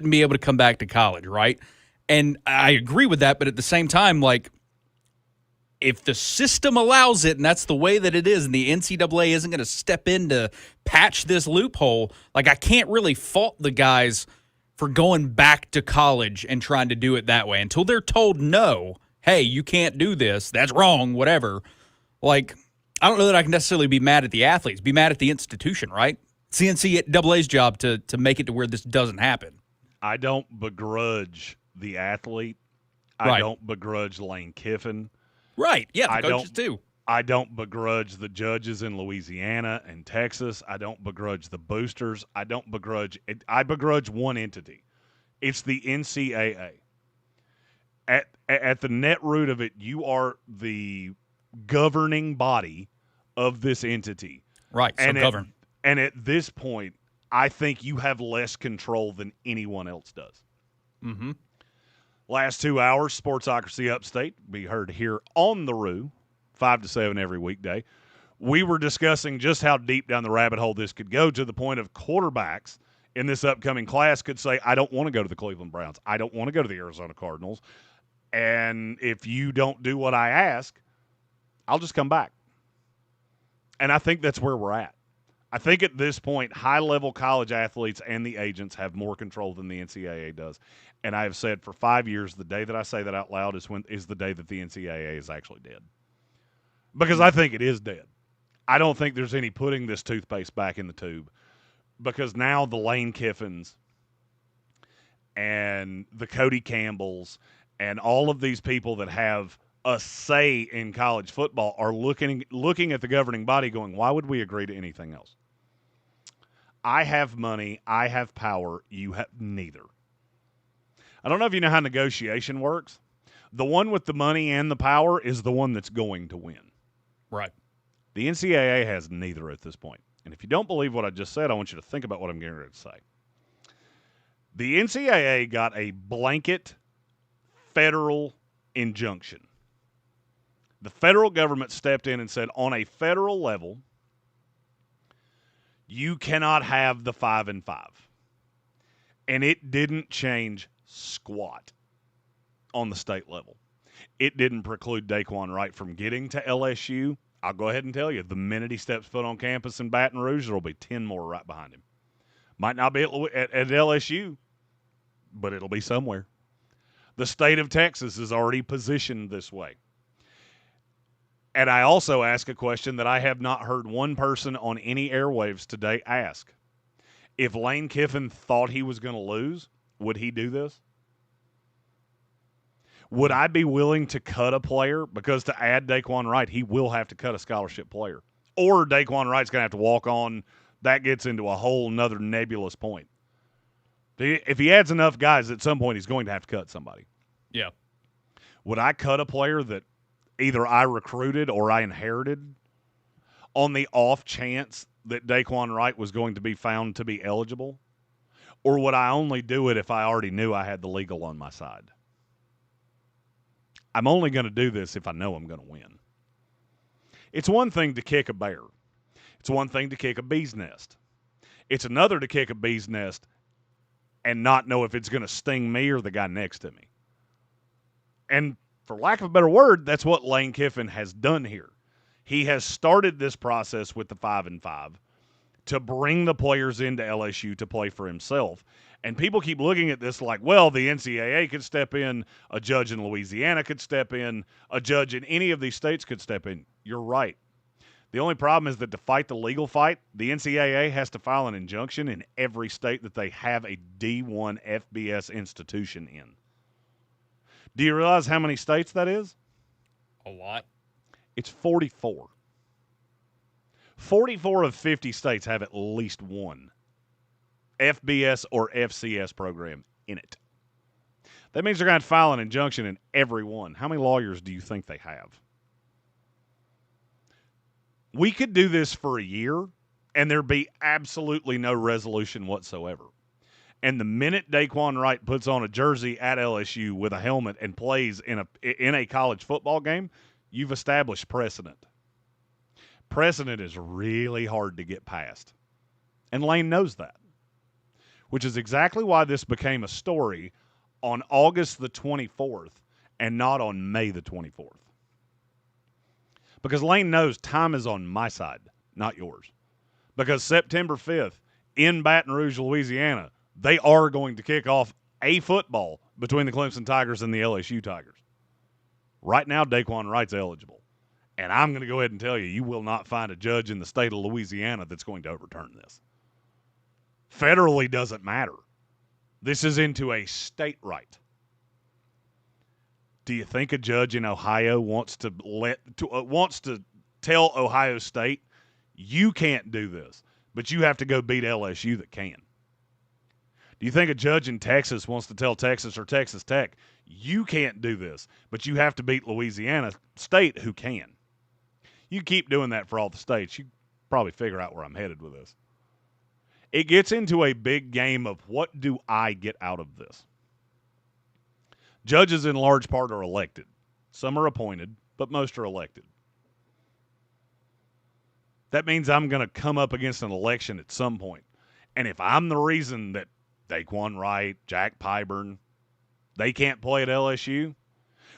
and be able to come back to college, right? And I agree with that, but at the same time, like, if the system allows it and that's the way that it is and the NCAA isn't going to step in to patch this loophole, like, I can't really fault the guys for going back to college and trying to do it that way until they're told, no, hey, you can't do this. That's wrong, whatever. Like, I don't know that I can necessarily be mad at the athletes, be mad at the institution, right? It's the NCAA's job to make it to where this doesn't happen. I don't begrudge the athlete. I Right. don't begrudge Lane Kiffin. Right. Yeah, the I coaches don't too. I don't begrudge the judges in Louisiana and Texas. I don't begrudge the boosters. I begrudge one entity. It's the NCAA. At the net root of it, you are the governing body of this entity. Right, so govern. And at this point, I think you have less control than anyone else does. Mm-hmm. Last 2 hours, Sportsocracy Upstate, be heard here on the Roo, 5 to 7 every weekday. We were discussing just how deep down the rabbit hole this could go, to the point of quarterbacks in this upcoming class could say, I don't want to go to the Cleveland Browns. I don't want to go to the Arizona Cardinals. And if you don't do what I ask, I'll just come back. And I think that's where we're at. I think at this point, high-level college athletes and the agents have more control than the NCAA does. And I have said for 5 years, the day that I say that out loud is the day that the NCAA is actually dead. Because I think it is dead. I don't think there's any putting this toothpaste back in the tube. Because now the Lane Kiffins and the Cody Campbells and all of these people that have a say in college football are looking at the governing body going, why would we agree to anything else? I have money. I have power. You have neither. I don't know if you know how negotiation works. The one with the money and the power is the one that's going to win. Right. The NCAA has neither at this point. And if you don't believe what I just said, I want you to think about what I'm getting ready to say. The NCAA got a blanket federal injunction. The federal government stepped in and said, on a federal level, you cannot have the 5-5. And it didn't change squat on the state level. It didn't preclude Daquan Wright from getting to LSU. I'll go ahead and tell you, the minute he steps foot on campus in Baton Rouge, there will be 10 more right behind him. Might not be at LSU, but it'll be somewhere. The state of Texas is already positioned this way. And I also ask a question that I have not heard one person on any airwaves today ask. If Lane Kiffin thought he was going to lose, would he do this? Would I be willing to cut a player? Because to add Daquan Wright, he will have to cut a scholarship player. Or Daquan Wright's going to have to walk on. That gets into a whole nother nebulous point. If he adds enough guys, at some point he's going to have to cut somebody. Yeah. Would I cut a player that either I recruited or I inherited on the off chance that Daquan Wright was going to be found to be eligible? Or would I only do it if I already knew I had the legal on my side? I'm only going to do this if I know I'm going to win. It's one thing to kick a bear. It's one thing to kick a bee's nest. It's another to kick a bee's nest and not know if it's going to sting me or the guy next to me. And for lack of a better word, that's what Lane Kiffin has done here. He has started this process with the 5-5 to bring the players into LSU to play for himself. And people keep looking at this like, well, the NCAA could step in, a judge in Louisiana could step in, a judge in any of these states could step in. You're right. The only problem is that to fight the legal fight, the NCAA has to file an injunction in every state that they have a D1 FBS institution in. Do you realize how many states that is? A lot. It's 44. 44 of 50 states have at least one FBS or FCS program in it. That means they're going to file an injunction in every one. How many lawyers do you think they have? We could do this for a year, and there'd be absolutely no resolution whatsoever. And the minute Daquan Wright puts on a jersey at LSU with a helmet and plays in a college football game, you've established precedent. Precedent is really hard to get past. And Lane knows that. which is exactly why this became a story on August the 24th and not on May the 24th. Because Lane knows time is on my side, not yours. Because September 5th in Baton Rouge, Louisiana, they are going to kick off a football between the Clemson Tigers and the LSU Tigers. Right now, Daquan Wright's eligible. And I'm going to go ahead and tell you, you will not find a judge in the state of Louisiana that's going to overturn this. Federally doesn't matter. This is into a state right. Do you think a judge in Ohio wants to tell Ohio State, you can't do this, but you have to go beat LSU that can? Do you think a judge in Texas wants to tell Texas or Texas Tech, you can't do this, but you have to beat Louisiana State who can? You keep doing that for all the states, you probably figure out where I'm headed with this. It gets into a big game of what do I get out of this? Judges in large part are elected. Some are appointed, but most are elected. That means I'm going to come up against an election at some point. And if I'm the reason that Daquan Wright, Jack Pyburn, they can't play at LSU,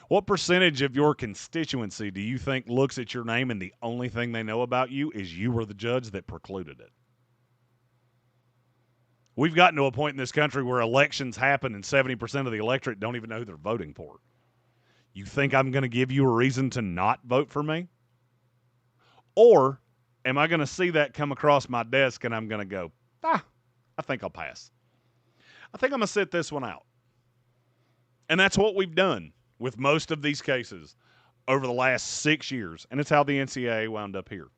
what percentage of your constituency do you think looks at your name and the only thing they know about you is you were the judge that precluded it? We've gotten to a point in this country where elections happen and 70% of the electorate don't even know who they're voting for. You think I'm going to give you a reason to not vote for me? Or am I going to see that come across my desk and I'm going to go, I think I'll pass. I think I'm going to sit this one out. And that's what we've done with most of these cases over the last 6 years. And it's how the NCAA wound up here.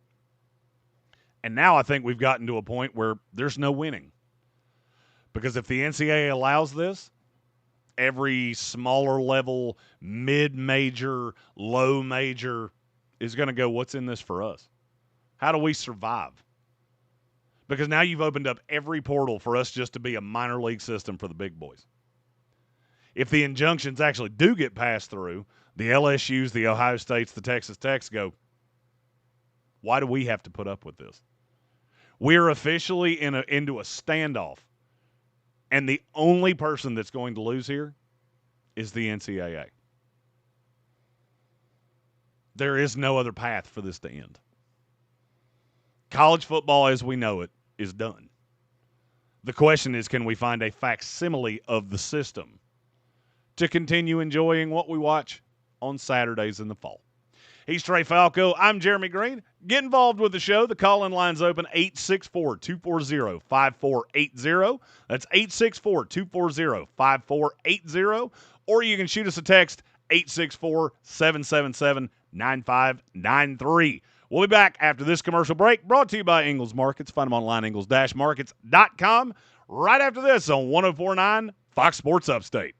And now I think we've gotten to a point where there's no winning. Because if the NCAA allows this, every smaller level, mid-major, low major is going to go, what's in this for us? How do we survive? Because now you've opened up every portal for us just to be a minor league system for the big boys. If the injunctions actually do get passed through, the LSUs, the Ohio States, the Texas Techs go, why do we have to put up with this? We're officially into a standoff. And the only person that's going to lose here is the NCAA. There is no other path for this to end. College football as we know it is done. The question is, can we find a facsimile of the system to continue enjoying what we watch on Saturdays in the fall? He's Trey Falco. I'm Jeremy Greene. Get involved with the show. The call-in line's open, 864-240-5480. That's 864-240-5480. Or you can shoot us a text, 864-777-9593. We'll be back after this commercial break, brought to you by Ingles Markets. Find them online, ingles-markets.com. Right after this on 104.9 Fox Sports Upstate.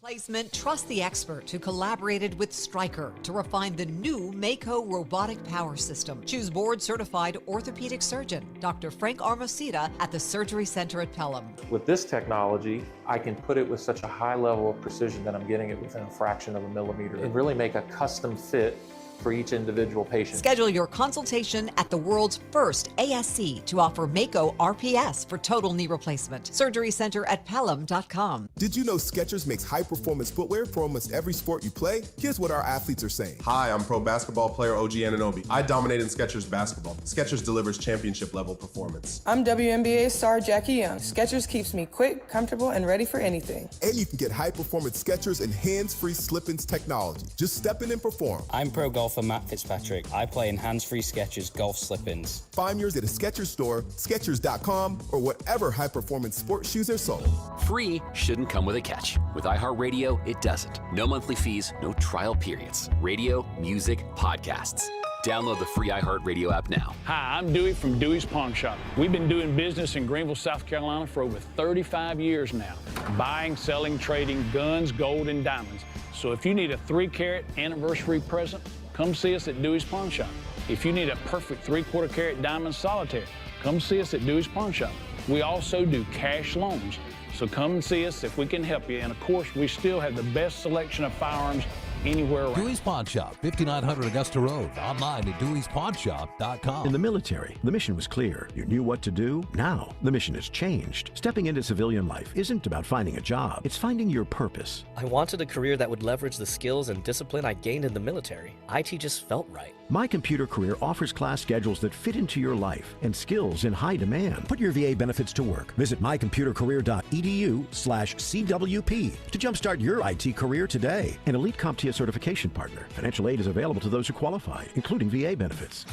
Placement, trust the expert who collaborated with Stryker to refine the new Mako robotic power system. Choose board-certified orthopedic surgeon, Dr. Frank Armacida at the Surgery Center at Pelham. With this technology, I can put it with such a high level of precision that I'm getting it within a fraction of a millimeter and really make a custom fit for each individual patient. Schedule your consultation at the world's first ASC to offer Mako RPS for total knee replacement. Surgery Center at Pelham.com. Did you know Skechers makes high-performance footwear for almost every sport you play? Here's what our athletes are saying. Hi, I'm pro basketball player OG Anunoby. I dominate in Skechers basketball. Skechers delivers championship-level performance. I'm WNBA star Jackie Young. Skechers keeps me quick, comfortable, and ready for anything. And you can get high-performance Skechers and hands-free slip-ins technology. Just step in and perform. I'm pro golfer Matt Fitzpatrick. I play in hands-free Skechers golf slip-ins. Find yours at a Skechers store, Skechers.com, or whatever high-performance sports shoes are sold. Free shouldn't come with a catch. With iHeartRadio, it doesn't. No monthly fees, no trial periods. Radio, music, podcasts. Download the free iHeartRadio app now. Hi, I'm Dewey from Dewey's Pawn Shop. We've been doing business in Greenville, South Carolina for over 35 years now. Buying, selling, trading guns, gold, and diamonds. So if you need a 3-carat anniversary present, come see us at Dewey's Pawn Shop. If you need a perfect 3/4 carat diamond solitaire, come see us at Dewey's Pawn Shop. We also do cash loans. So come and see us if we can help you. And of course, we still have the best selection of firearms anywhere around. Dewey's Pawn Shop, 5900 Augusta Road. Online at deweyspawnshop.com. In the military, the mission was clear. You knew what to do. Now, the mission has changed. Stepping into civilian life isn't about finding a job. It's finding your purpose. I wanted a career that would leverage the skills and discipline I gained in the military. IT just felt right. My Computer Career offers class schedules that fit into your life and skills in high demand. Put your VA benefits to work. Visit mycomputercareer.edu/CWP to jumpstart your IT career today. An elite CompTIA certification partner. Financial aid is available to those who qualify, including VA benefits.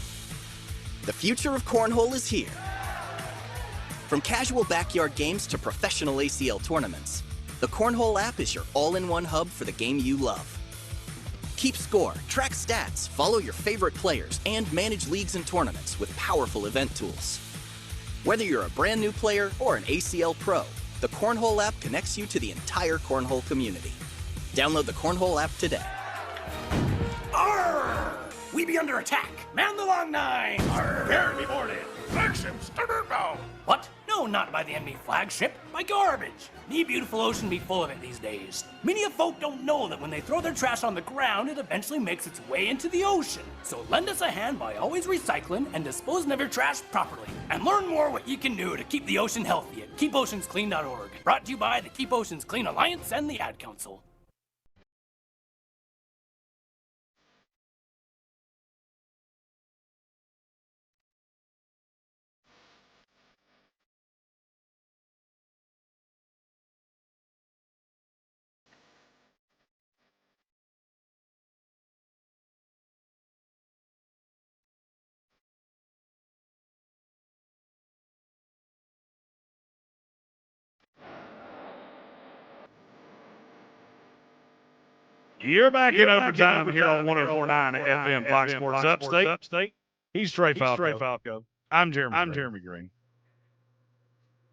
The future of cornhole is here. From casual backyard games to professional ACL tournaments, the Cornhole app is your all-in-one hub for the game you love. Keep score, track stats, follow your favorite players, and manage leagues and tournaments with powerful event tools. Whether you're a brand new player or an ACL pro, the Cornhole app connects you to the entire Cornhole community. Download the Cornhole app today. Arr! We be under attack. Man the long nine. Arr! Prepare to be boarded. Flagship, starboard bow. What? No, not by the enemy flagship. By garbage. The beautiful ocean be full of it these days. Many of folk don't know that when they throw their trash on the ground, it eventually makes its way into the ocean. So lend us a hand by always recycling and disposing of your trash properly. And learn more what you can do to keep the ocean healthy at keepoceansclean.org. Brought to you by the Keep Oceans Clean Alliance and the Ad Council. You're back in overtime here on 104.9 FM Fox Sports Upstate. He's Trey Falco. I'm Jeremy Greene.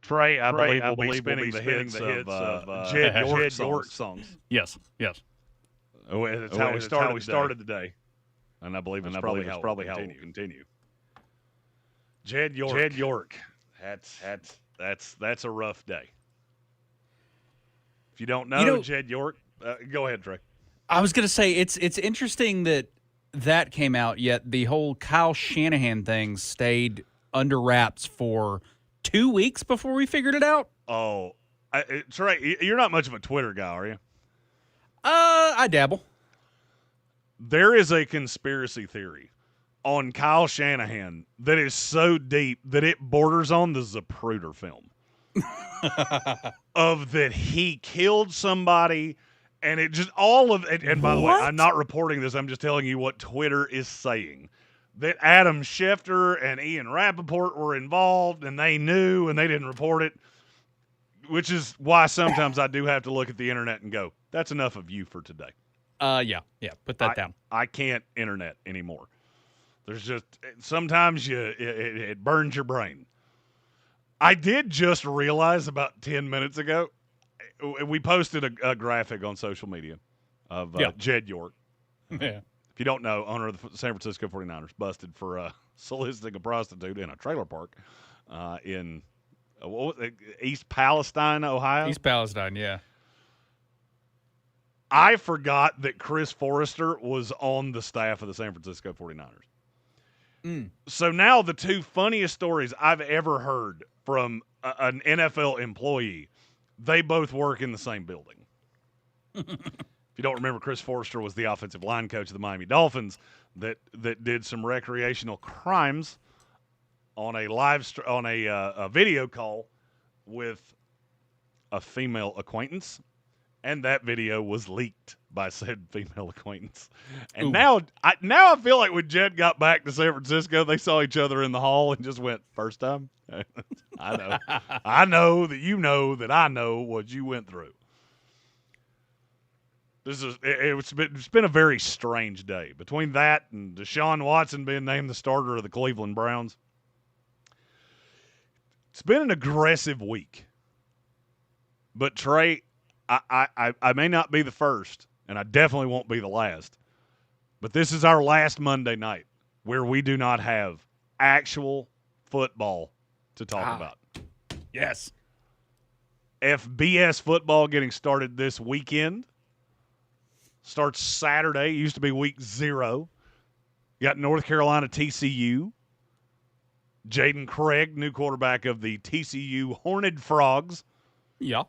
Trey, I believe will be spinning the hits of Jed York songs. Yes. Oh, that's how we started the day. And I believe it's probably how it will continue. Jed York. That's a rough day. If you don't know Jed York, go ahead, Trey. I was going to say, it's interesting that came out, yet the whole Kyle Shanahan thing stayed under wraps for 2 weeks before we figured it out. Oh, Trey, you're not much of a Twitter guy, are you? I dabble. There is a conspiracy theory on Kyle Shanahan that is so deep that it borders on the Zapruder film. Of that he killed somebody. And it just all of it. And by the way, I'm not reporting this. I'm just telling you what Twitter is saying. That Adam Schefter and Ian Rappaport were involved, and they knew, and they didn't report it. Which is why sometimes I do have to look at the internet and go, "That's enough of you for today." Yeah. Put that down. I can't internet anymore. There's just sometimes it burns your brain. I did just realize about 10 minutes ago. We posted a graphic on social media of Jed York. Yeah. If you don't know, owner of the San Francisco 49ers, busted for soliciting a prostitute in a trailer park in East Palestine, Ohio. East Palestine, yeah. I forgot that Chris Forrester was on the staff of the San Francisco 49ers. So now the two funniest stories I've ever heard from an NFL employee, they both work in the same building. If you don't remember, Chris Forrester was the offensive line coach of the Miami Dolphins that did some recreational crimes on a video call with a female acquaintance, and that video was leaked by said female acquaintance. And now I feel like when Jed got back to San Francisco, they saw each other in the hall and just went, "First time." I know that you know that I know what you went through. It's been a very strange day. Between that and Deshaun Watson being named the starter of the Cleveland Browns, it's been an aggressive week. But Trey, I may not be the first, and I definitely won't be the last, but this is our last Monday night where we do not have actual football to talk about. Yes. FBS football getting started this weekend. starts Saturday. It used to be week 0. You got North Carolina TCU. Jaden Craig, new quarterback of the TCU Horned Frogs. Yeah.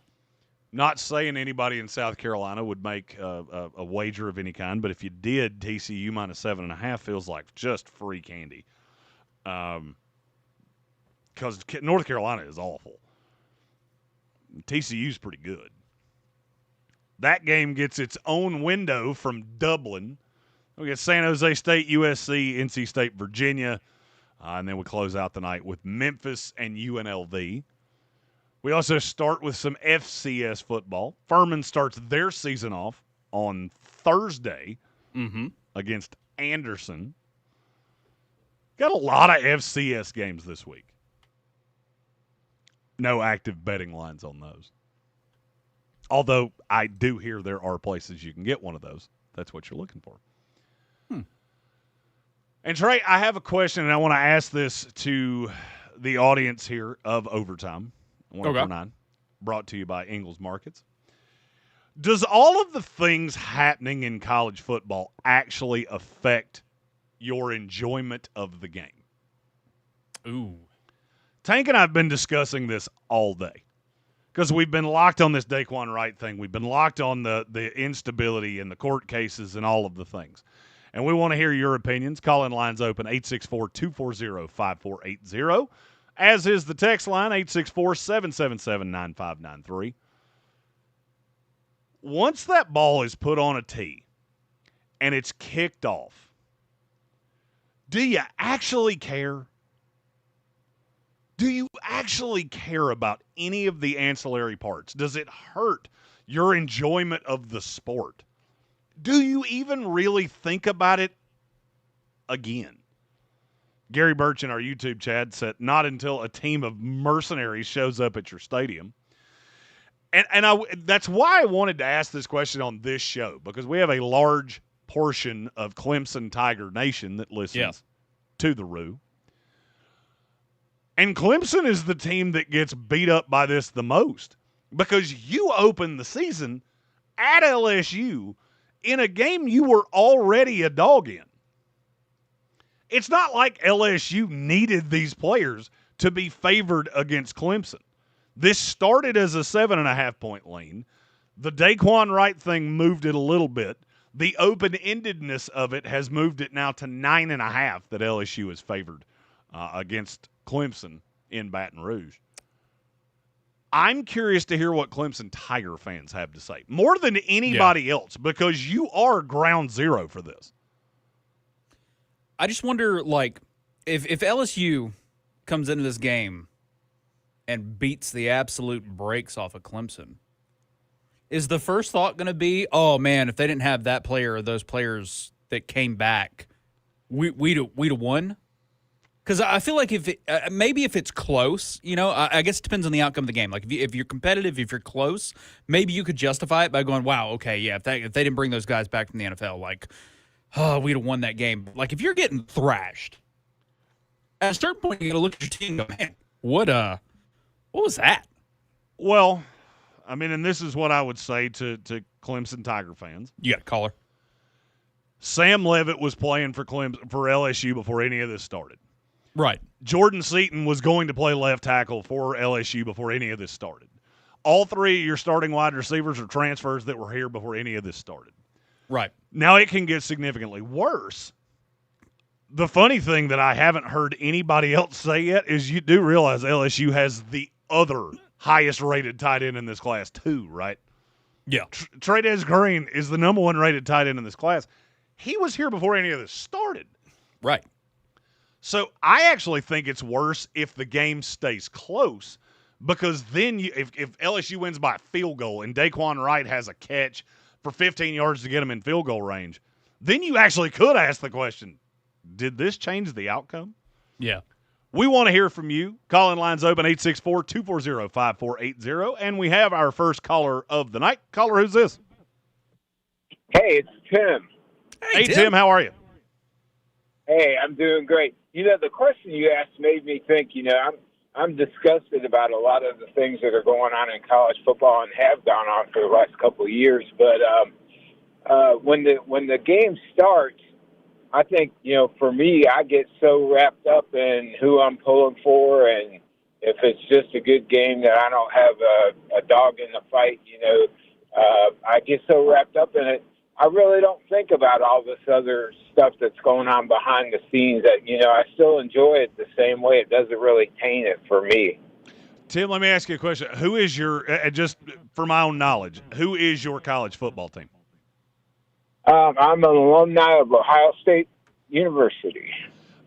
Not saying anybody in South Carolina would make a wager of any kind, but if you did, TCU minus 7.5 feels like just free candy. Because North Carolina is awful. TCU's pretty good. That game gets its own window from Dublin. We get San Jose State, USC, NC State, Virginia. And then we close out the night with Memphis and UNLV. We also start with some FCS football. Furman starts their season off on Thursday against Anderson. Got a lot of FCS games this week. No active betting lines on those. Although I do hear there are places you can get one of those. That's what you're looking for. And Trey, I have a question, and I want to ask this to the audience here of Overtime 109, brought to you by Ingles Markets. Does all of the things happening in college football actually affect your enjoyment of the game? Ooh. Tank and I have been discussing this all day because we've been locked on this Daquan Wright thing. We've been locked on the instability and the court cases and all of the things. And we want to hear your opinions. Call-in lines open, 864-240-5480. As is the text line, 864-777-9593. Once that ball is put on a tee and it's kicked off, do you actually care? Do you actually care about any of the ancillary parts? Does it hurt your enjoyment of the sport? Do you even really think about it again? Gary Birch in our YouTube chat said, not until a team of mercenaries shows up at your stadium. And that's why I wanted to ask this question on this show, because we have a large portion of Clemson Tiger Nation that listens to the Roo. And Clemson is the team that gets beat up by this the most, because you opened the season at LSU in a game you were already a dog in. It's not like LSU needed these players to be favored against Clemson. This started as a 7.5-point lean. The Daquan Wright thing moved it a little bit. The open-endedness of it has moved it now to 9.5 that LSU is favored against Clemson in Baton Rouge. I'm curious to hear what Clemson Tiger fans have to say, more than anybody else, because you are ground zero for this. I just wonder, like, if LSU comes into this game and beats the absolute brakes off of Clemson, is the first thought going to be, oh, man, if they didn't have that player or those players that came back, we'd have won? Because I feel like maybe if it's close, I guess it depends on the outcome of the game. Like if you're competitive, if you're close, maybe you could justify it by going, wow, okay, yeah, if they didn't bring those guys back from the NFL, like, oh, we'd have won that game. Like if you're getting thrashed, at a certain point you got to look at your team and go, man, what was that? Well, I mean, and this is what I would say to Clemson Tiger fans. You got a caller. Sam Leavitt was playing for LSU before any of this started. Right. Jordan Seaton was going to play left tackle for LSU before any of this started. All three of your starting wide receivers are transfers that were here before any of this started. Right. Now it can get significantly worse. The funny thing that I haven't heard anybody else say yet is you do realize LSU has the other highest-rated tight end in this class too, right? Yeah. Jeremy Greene is the number 1 rated tight end in this class. He was here before any of this started. Right. So I actually think it's worse if the game stays close, because then if LSU wins by a field goal and Daquan Wright has a catch for 15 yards to get him in field goal range, then you actually could ask the question, did this change the outcome? Yeah. We want to hear from you. Call-in lines open, 864-240-5480, and we have our first caller of the night. Caller, who's this? Hey, it's Tim. Hey, Tim, how are you? Hey, I'm doing great. The question you asked made me think, I'm disgusted about a lot of the things that are going on in college football and have gone on for the last couple of years. But when the game starts, I think, for me, I get so wrapped up in who I'm pulling for, and if it's just a good game that I don't have a dog in the fight, I get so wrapped up in it. I really don't think about all this other stuff that's going on behind the scenes that, I still enjoy it the same way. It doesn't really taint it for me. Tim, let me ask you a question. Who is your, just for my own knowledge, who is your college football team? I'm an alumni of Ohio State University.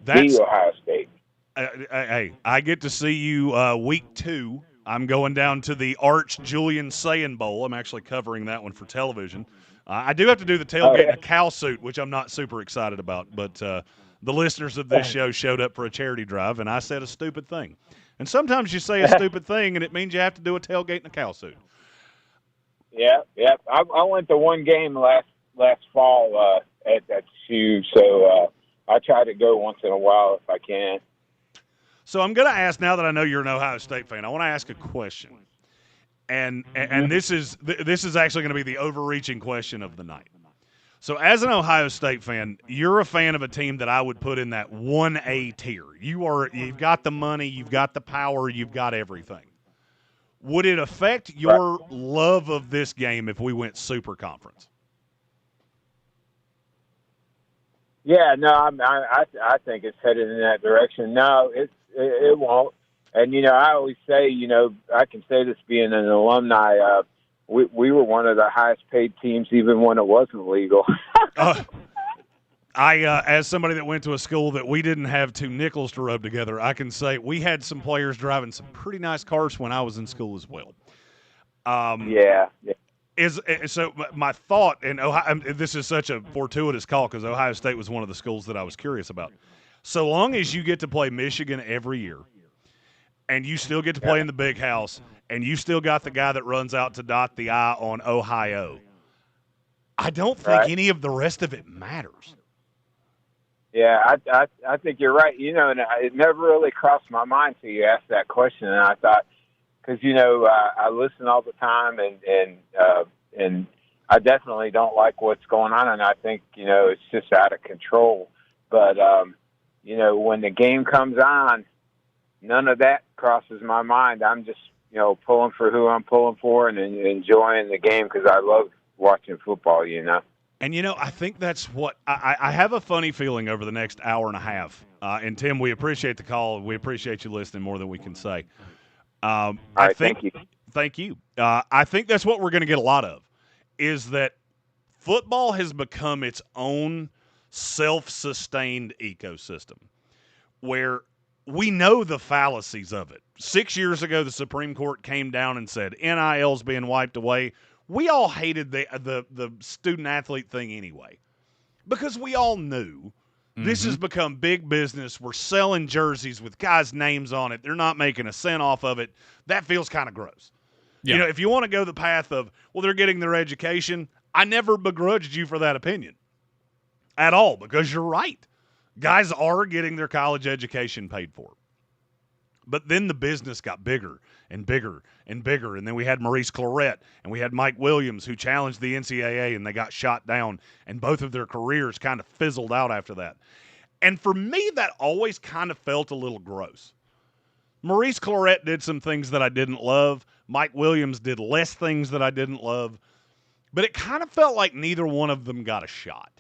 The Ohio State. Hey, I get to see you week 2. I'm going down to the Arch Julian Sayin Bowl. I'm actually covering that one for television. I do have to do the tailgate in a cow suit, which I'm not super excited about. But the listeners of this show showed up for a charity drive, and I said a stupid thing. And sometimes you say a stupid thing, and it means you have to do a tailgate in a cow suit. Yeah. I went to one game last fall at that shoe, so I try to go once in a while if I can. So I'm going to ask, now that I know you're an Ohio State fan, I want to ask a question. And this is actually going to be the overreaching question of the night. So as an Ohio State fan, you're a fan of a team that I would put in that 1A tier. You've got the money, you've got the power, you've got everything. Would it affect your love of this game if we went super conference? Yeah, no, I think it's headed in that direction. No, it won't. And, I always say, I can say this being an alumni, we were one of the highest paid teams even when it wasn't legal. As somebody that went to a school that we didn't have 2 nickels to rub together, I can say we had some players driving some pretty nice cars when I was in school as well. Yeah. So my thought, and this is such a fortuitous call because Ohio State was one of the schools that I was curious about. So long as you get to play Michigan every year, and you still get to play in the big house, and you still got the guy that runs out to dot the I on Ohio, I don't think any of the rest of it matters. Yeah, I think you're right. And it never really crossed my mind till you asked that question, and I thought, because I listen all the time, and I definitely don't like what's going on, and I think it's just out of control. But when the game comes on, none of that crosses my mind. I'm just pulling for who I'm pulling for and enjoying the game because I love watching football. And, I think that's what I have a funny feeling over the next hour and a half. And, Tim, we appreciate the call. We appreciate you listening more than we can say. Thank you. Thank you. I think that's what we're going to get a lot of, is that football has become its own self-sustained ecosystem where we know the fallacies of it. 6 years ago, the Supreme Court came down and said NIL's being wiped away. We all hated the student-athlete thing anyway because we all knew this has become big business. We're selling jerseys with guys' names on it. They're not making a cent off of it. That feels kind of gross. Yeah. If you want to go the path of, well, they're getting their education, I never begrudged you for that opinion at all because you're right. Guys are getting their college education paid for. But then the business got bigger and bigger and bigger. And then we had Maurice Clarett and we had Mike Williams who challenged the NCAA and they got shot down. And both of their careers kind of fizzled out after that. And for me, that always kind of felt a little gross. Maurice Clarett did some things that I didn't love. Mike Williams did less things that I didn't love. But it kind of felt like neither one of them got a shot.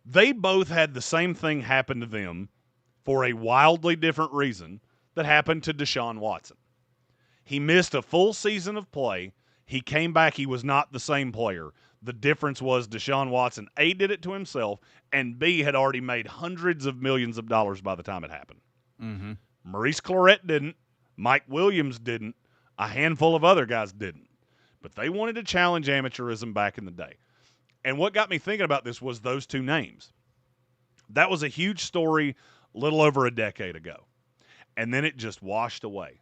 They both had the same thing happen to them for a wildly different reason that happened to Deshaun Watson. He missed a full season of play. He came back. He was not the same player. The difference was Deshaun Watson, A, did it to himself, and B, had already made hundreds of millions of dollars by the time it happened. Mm-hmm. Maurice Clarett didn't. Mike Williams didn't. A handful of other guys didn't. But they wanted to challenge amateurism back in the day. And what got me thinking about this was those two names. That was a huge story a little over a decade ago. And then it just washed away.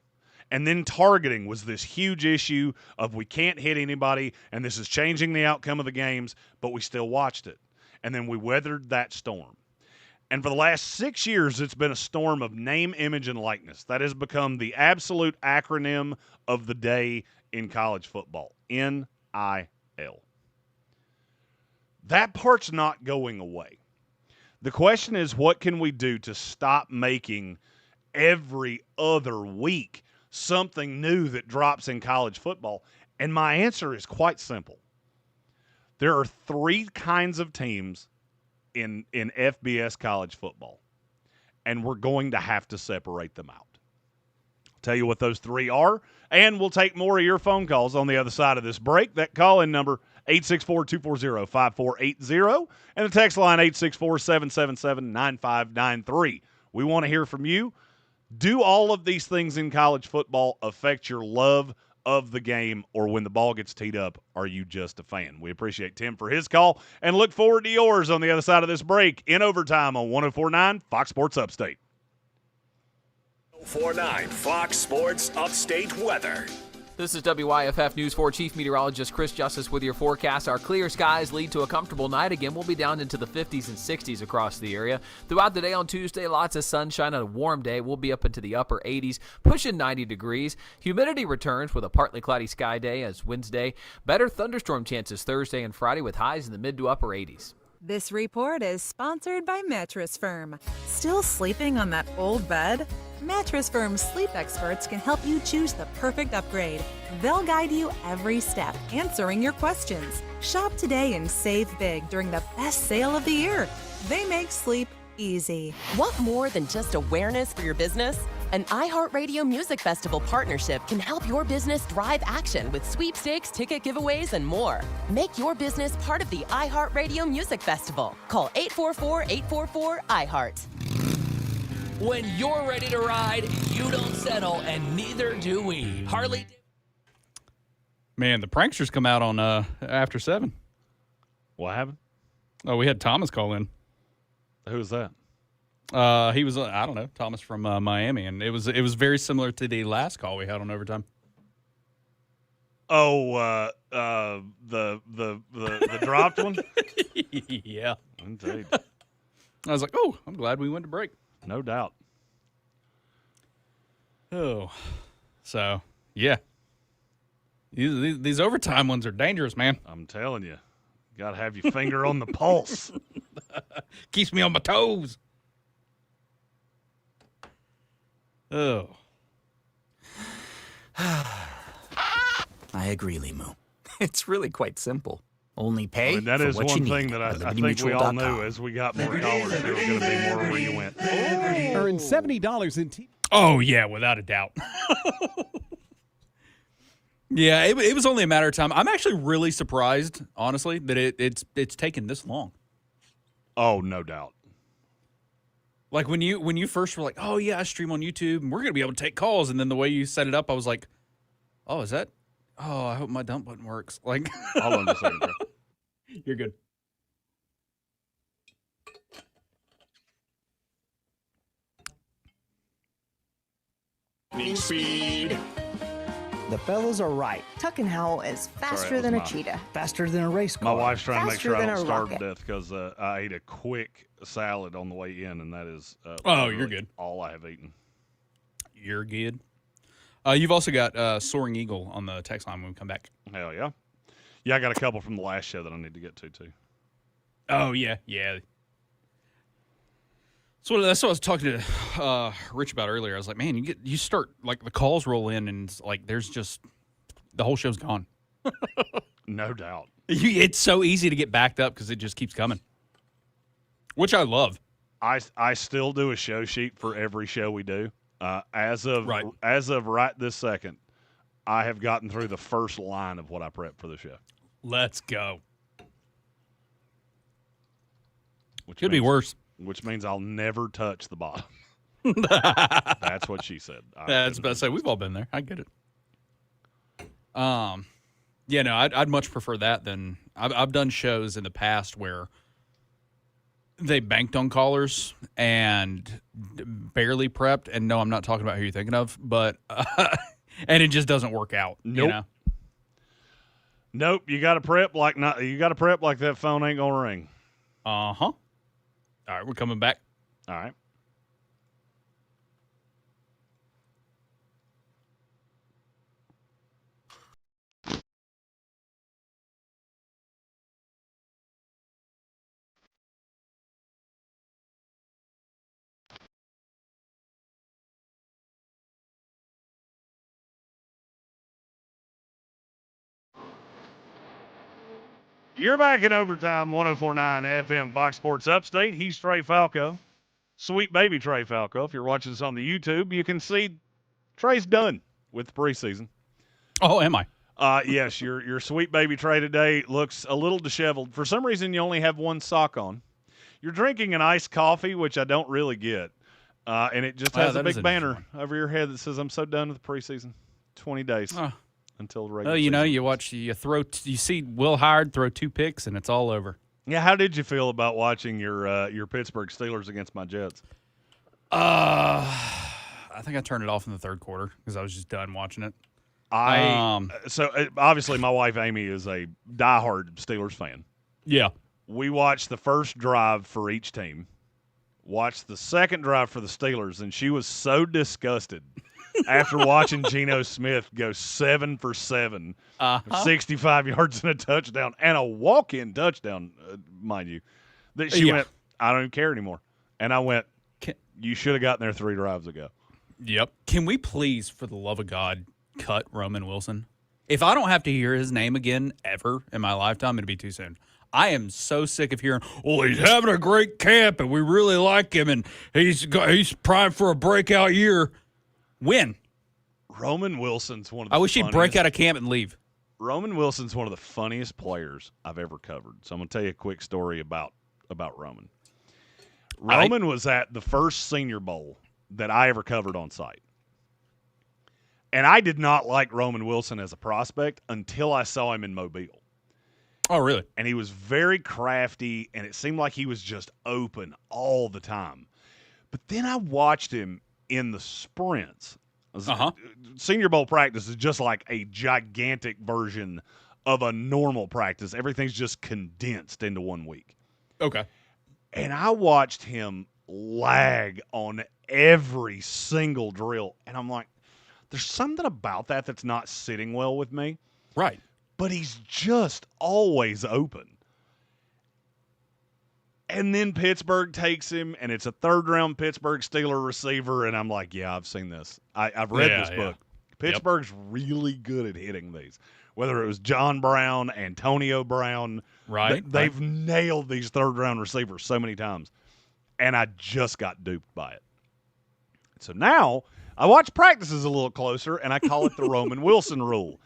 And then targeting was this huge issue of we can't hit anybody, and this is changing the outcome of the games, but we still watched it. And then we weathered that storm. And for the last 6 years, it's been a storm of name, image, and likeness. That has become the absolute acronym of the day in college football, NIL. That part's not going away. The question is, what can we do to stop making every other week something new that drops in college football? And my answer is quite simple. There are 3 kinds of teams in FBS college football, and we're going to have to separate them out. I'll tell you what those 3 are, and we'll take more of your phone calls on the other side of this break. That call-in number, 864-240-5480, and the text line, 864-777-9593. We want to hear from you. Do all of these things in college football affect your love of the game, or when the ball gets teed up, are you just a fan? We appreciate Tim for his call and look forward to yours on the other side of this break in overtime on 104.9 Fox Sports Upstate. 104.9 Fox Sports Upstate weather. This is WYFF News 4 Chief Meteorologist Chris Justice with your forecast. Our clear skies lead to a comfortable night. Again, we'll be down into the 50s and 60s across the area. Throughout the day on Tuesday, lots of sunshine on a warm day. We'll be up into the upper 80s, pushing 90 degrees. Humidity returns with a partly cloudy sky day as Wednesday. Better thunderstorm chances Thursday and Friday with highs in the mid to upper 80s. This report is sponsored by Mattress Firm. Still sleeping on that old bed? Mattress Firm's sleep experts can help you choose the perfect upgrade. They'll guide you every step, answering your questions. Shop today and save big during the best sale of the year. They make sleep easy. Want more than just awareness for your business? An iHeartRadio Music Festival partnership can help your business drive action with sweepstakes, ticket giveaways, and more. Make your business part of the iHeartRadio Music Festival. Call 844-844-iHeart. When you're ready to ride, you don't settle, and neither do we. Harley. Man, the pranksters come out on after 7. What happened? Oh, we had Thomas call in. Who's that? He was, I don't know, Thomas from Miami, and it was very similar to the last call we had on overtime. Oh, the dropped one? Yeah. Indeed. I was like, oh, I'm glad we went to break. No doubt. Oh, so, yeah. These overtime ones are dangerous, man. I'm telling you. Got to have your finger on the pulse. Keeps me on my toes. Oh. I agree, Limu. It's really quite simple. Only pay that for is what one you thing need that at I think we all knew libertymutual.com. as we got more callers. There was going to be more where you went. Earn $70 in Oh, yeah, without a doubt. Yeah, it was only a matter of time. I'm actually really surprised, honestly, that it's taken this long. Oh, no doubt. Like when you first were like, oh yeah, I stream on YouTube and we're gonna be able to take calls, and then the way you set it up, I was like, oh, is that? Oh, I hope my dump button works. Like, hold on a second, bro. You're good. Need speed. The fellas are right. Tuck and Howl is faster than a cheetah. Faster than a race car. My wife's trying to make sure I don't starve to rocket. death because I ate a quick salad on the way in, and that is you're good. All I have eaten. You're good. You've also got Soaring Eagle on the text line when we come back. Hell yeah. Yeah, I got a couple from the last show that I need to get to, too. Oh, yeah. So that's what I was talking to Rich about earlier. I was like, man, you start, like, the calls roll in, and it's like there's just the whole show's gone. No doubt. It's so easy to get backed up because it just keeps coming, which I love. I still do a show sheet for every show we do. As of right this second, I have gotten through the first line of what I prep for the show. Let's go. Could be worse. Which means I'll never touch the bottom. That's what she said. That's about to say we've all been there. I get it. Yeah, no, I'd much prefer that than I've done shows in the past where they banked on callers and barely prepped. And no, I'm not talking about who you're thinking of, but and it just doesn't work out. Nope. You know? Nope. You got to prep like that phone ain't gonna ring. Uh-huh. All right, we're coming back. All right. You're back in overtime, 104.9 FM Fox Sports Upstate. He's Trey Falco. Sweet baby Trey Falco. If you're watching this on the YouTube, you can see Trey's done with the preseason. Oh, am I? Yes, your sweet baby Trey today looks a little disheveled. For some reason, you only have one sock on. You're drinking an iced coffee, which I don't really get. And it just has a big banner over your head that says, I'm so done with the preseason. 20 days. Until the regular season. You see Will Howard throw 2 picks, and it's all over. Yeah, how did you feel about watching your Pittsburgh Steelers against my Jets? I think I turned it off in the third quarter because I was just done watching it. Obviously my wife Amy is a diehard Steelers fan. Yeah. We watched the first drive for each team, watched the second drive for the Steelers, and she was so disgusted after watching Geno Smith go 7 for 7, 65 yards and a touchdown, and a walk-in touchdown, mind you, that she went, I don't even care anymore. And I went, you should have gotten there 3 drives ago. Yep. Can we please, for the love of God, cut Roman Wilson? If I don't have to hear his name again ever in my lifetime, it'll be too soon. I am so sick of hearing, he's having a great camp, and we really like him, and he's primed for a breakout year. When? Roman Wilson's one of the I wish he'd break out of camp and leave. Roman Wilson's one of the funniest players I've ever covered. So I'm going to tell you a quick story about Roman. Roman was at the first Senior Bowl that I ever covered on site. And I did not like Roman Wilson as a prospect until I saw him in Mobile. Oh, really? And he was very crafty, and it seemed like he was just open all the time. But then I watched him in the sprints. Senior Bowl practice is just like a gigantic version of a normal practice. Everything's just condensed into 1 week. Okay. And I watched him lag on every single drill. And I'm like, there's something about that that's not sitting well with me. Right. But he's just always open. And then Pittsburgh takes him, and it's a third-round Pittsburgh Steeler receiver, and I'm like, yeah, I've seen this. I've read this book. Pittsburgh's really good at hitting these. Whether it was John Brown, Antonio Brown, they've nailed these third-round receivers so many times, and I just got duped by it. So now I watch practices a little closer, and I call it the Roman Wilson rule.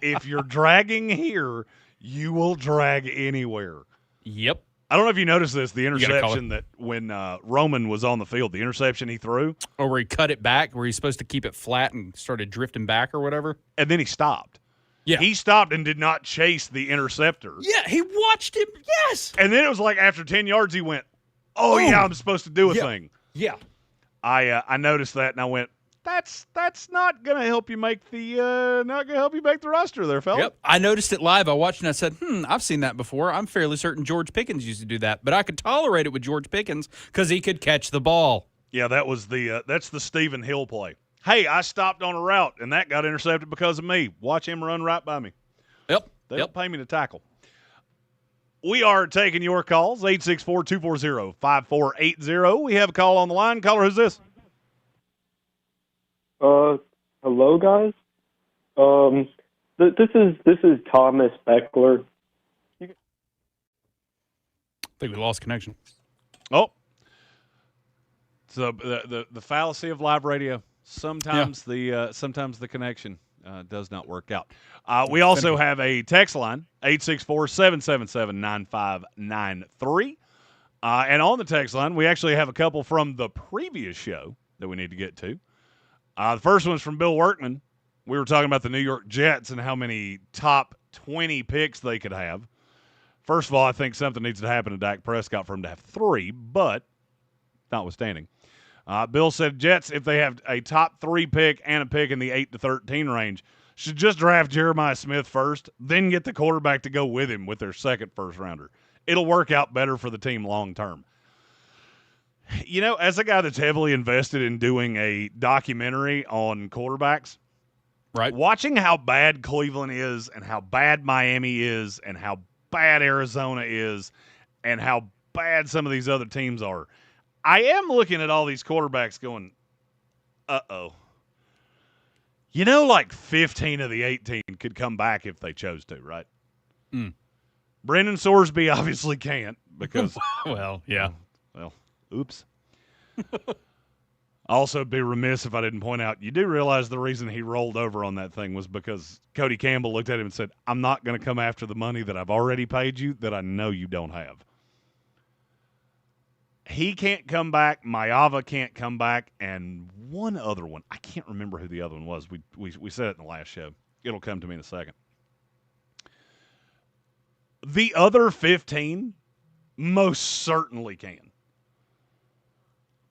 If you're dragging here, you will drag anywhere. Yep. I don't know if you noticed this, the interception that when Roman was on the field, the interception he threw. Or where he cut it back, where he's supposed to keep it flat and started drifting back or whatever. And then he stopped. Yeah. He stopped and did not chase the interceptor. Yeah, he watched him. Yes. And then it was like after 10 yards, he went, yeah, I'm supposed to do a thing. Yeah. I noticed that, and I went, that's not going to help you make the roster there, fella. Yep. I noticed it live. I watched and I said, I've seen that before. I'm fairly certain George Pickens used to do that, but I could tolerate it with George Pickens because he could catch the ball. Yeah, that was that's the Stephen Hill play. Hey, I stopped on a route, and that got intercepted because of me. Watch him run right by me. Yep. They don't pay me to tackle. We are taking your calls, 864-240-5480. We have a call on the line. Caller, who's this? Hello, guys. This is Thomas Beckler. I think we lost connection. Oh. So the fallacy of live radio. Sometimes the connection does not work out. We also have a text line, 864-777-9593. And on the text line, we actually have a couple from the previous show that we need to get to. The first one's from Bill Workman. We were talking about the New York Jets and how many top 20 picks they could have. First of all, I think something needs to happen to Dak Prescott for him to have 3, but notwithstanding. Bill said Jets, if they have a top 3 pick and a pick in the 8 to 13 range, should just draft Jeremiah Smith first, then get the quarterback to go with him with their second first-rounder. It'll work out better for the team long term. You know, as a guy that's heavily invested in doing a documentary on quarterbacks, right? Watching how bad Cleveland is and how bad Miami is and how bad Arizona is and how bad some of these other teams are, I am looking at all these quarterbacks going, uh-oh. You know, like 15 of the 18 could come back if they chose to, right? Brendan Sorsby obviously can't because well, yeah. Well, oops. Also, be remiss if I didn't point out, you do realize the reason he rolled over on that thing was because Cody Campbell looked at him and said, I'm not going to come after the money that I've already paid you that I know you don't have. He can't come back. Maeva can't come back. And one other one. I can't remember who the other one was. We said it in the last show. It'll come to me in a second. The other 15 most certainly can.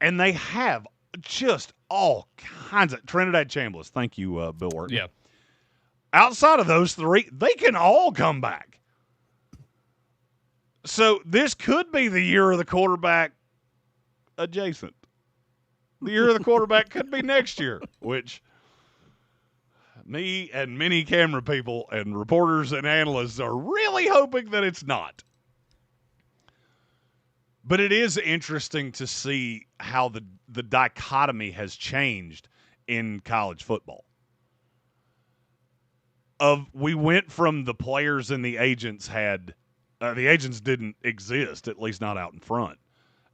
And they have just all kinds of Trinidad Chambliss. Thank you, Bill Work. Yeah. Outside of those three, they can all come back. So this could be the year of the quarterback adjacent. The year of the quarterback could be next year, which me and many camera people and reporters and analysts are really hoping that it's not. But it is interesting to see how the dichotomy has changed in college football. We went from the players and the agents the agents didn't exist, at least not out in front.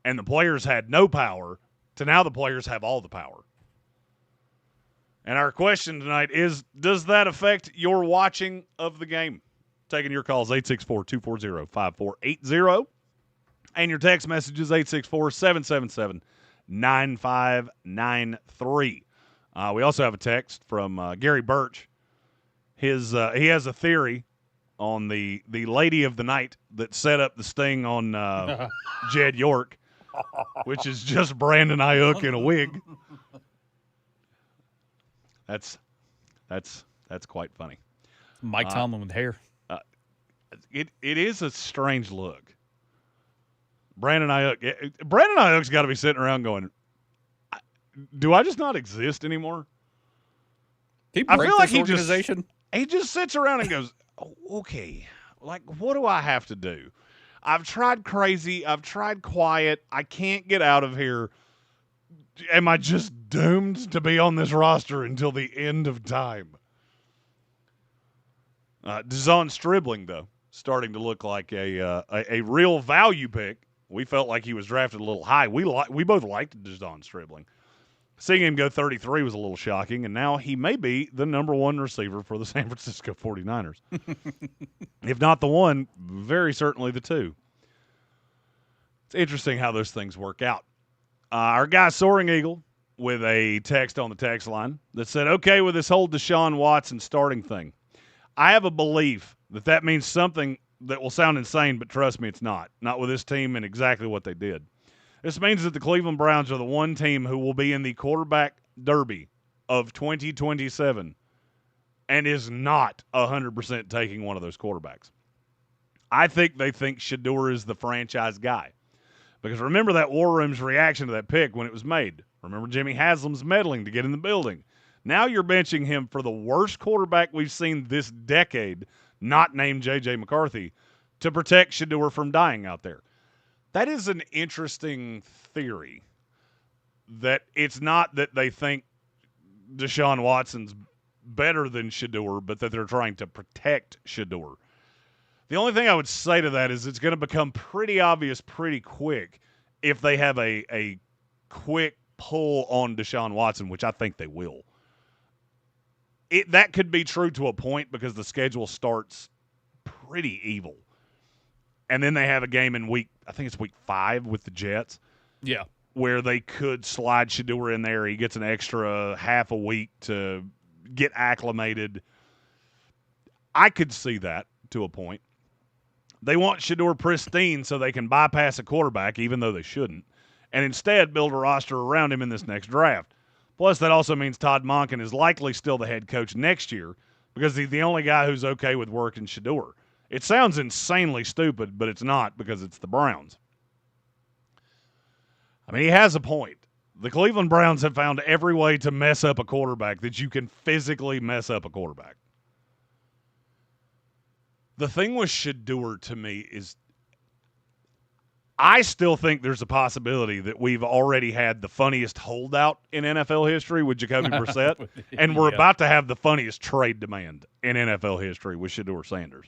And the players had no power to now the players have all the power. And our question tonight is, does that affect your watching of the game? Taking your calls, 864-240-5480. And your text messages, 864-777-9593. We also have a text from Gary Birch. He has a theory on the lady of the night that set up the sting on Jed York, which is just Brandon Ayuk in a wig. That's quite funny. Mike Tomlin with hair. It is a strange look. Brandon Ayuk's got to be sitting around going, do I just not exist anymore? I feel like he just sits around and goes, oh, okay, like, what do I have to do? I've tried crazy. I've tried quiet. I can't get out of here. Am I just doomed to be on this roster until the end of time? Deshaun Stribling, though, starting to look like a real value pick. We felt like he was drafted a little high. We both liked Deshaun Stribling. Seeing him go 33 was a little shocking, and now he may be the number one receiver for the San Francisco 49ers. If not the one, very certainly the two. It's interesting how those things work out. Our guy Soaring Eagle with a text on the text line that said, okay with this whole Deshaun Watson starting thing. I have a belief that means something that will sound insane, but trust me, it's not. Not with this team and exactly what they did. This means that the Cleveland Browns are the one team who will be in the quarterback derby of 2027 and is not 100% taking one of those quarterbacks. I think they think Shedeur is the franchise guy. Because remember that War Room's reaction to that pick when it was made. Remember Jimmy Haslam's meddling to get in the building. Now you're benching him for the worst quarterback we've seen this decade, not named J.J. McCarthy, to protect Shedeur from dying out there. That is an interesting theory, that it's not that they think Deshaun Watson's better than Shedeur, but that they're trying to protect Shedeur. The only thing I would say to that is it's going to become pretty obvious pretty quick if they have a quick pull on Deshaun Watson, which I think they will. That could be true to a point because the schedule starts pretty evil. And then they have a game in week 5 with the Jets. Yeah. Where they could slide Shedeur in there. He gets an extra half a week to get acclimated. I could see that to a point. They want Shedeur pristine so they can bypass a quarterback, even though they shouldn't, and instead build a roster around him in this next draft. Plus, that also means Todd Monken is likely still the head coach next year because he's the only guy who's okay with working Shedeur. It sounds insanely stupid, but it's not because it's the Browns. I mean, he has a point. The Cleveland Browns have found every way to mess up a quarterback that you can physically mess up a quarterback. The thing with Shedeur to me is I still think there's a possibility that we've already had the funniest holdout in NFL history with Jacoby Brissett, and we're about to have the funniest trade demand in NFL history with Shedeur Sanders.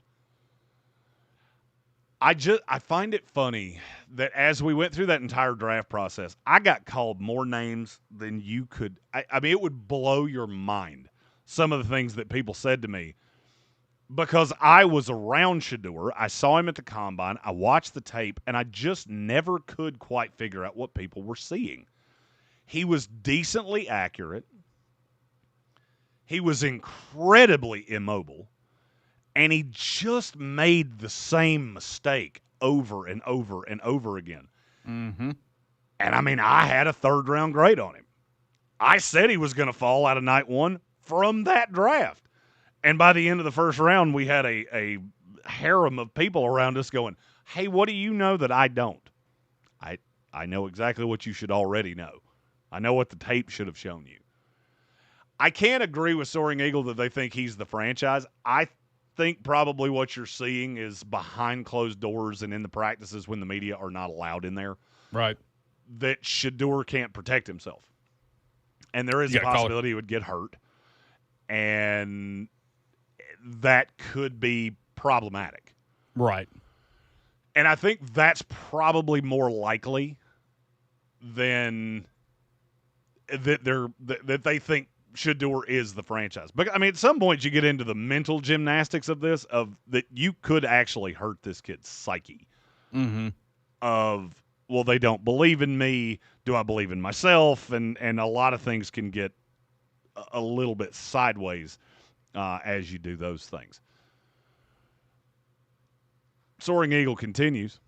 I find it funny that as we went through that entire draft process, I got called more names than you could. I mean, it would blow your mind, some of the things that people said to me, because I was around Shedeur. I saw him at the combine. I watched the tape, and I just never could quite figure out what people were seeing. He was decently accurate. He was incredibly immobile. And he just made the same mistake over and over and over again. Mm-hmm. And, I mean, I had a third-round grade on him. I said he was going to fall out of night one from that draft. And by the end of the first round, we had a harem of people around us going, hey, what do you know that I don't? I know exactly what you should already know. I know what the tape should have shown you. I can't agree with Soaring Eagle that they think he's the franchise. I think probably what you're seeing is behind closed doors and in the practices when the media are not allowed in there. Right. That Shedeur can't protect himself. And there is a possibility he would get hurt. And that could be problematic. Right. And I think that's probably more likely than that they think Shedeur is the franchise. But I mean, at some point you get into the mental gymnastics of this, of that you could actually hurt this kid's psyche. Mm-hmm. Of, well, they don't believe in me. Do I believe in myself? And a lot of things can get a little bit sideways as you do those things. Soaring Eagle continues.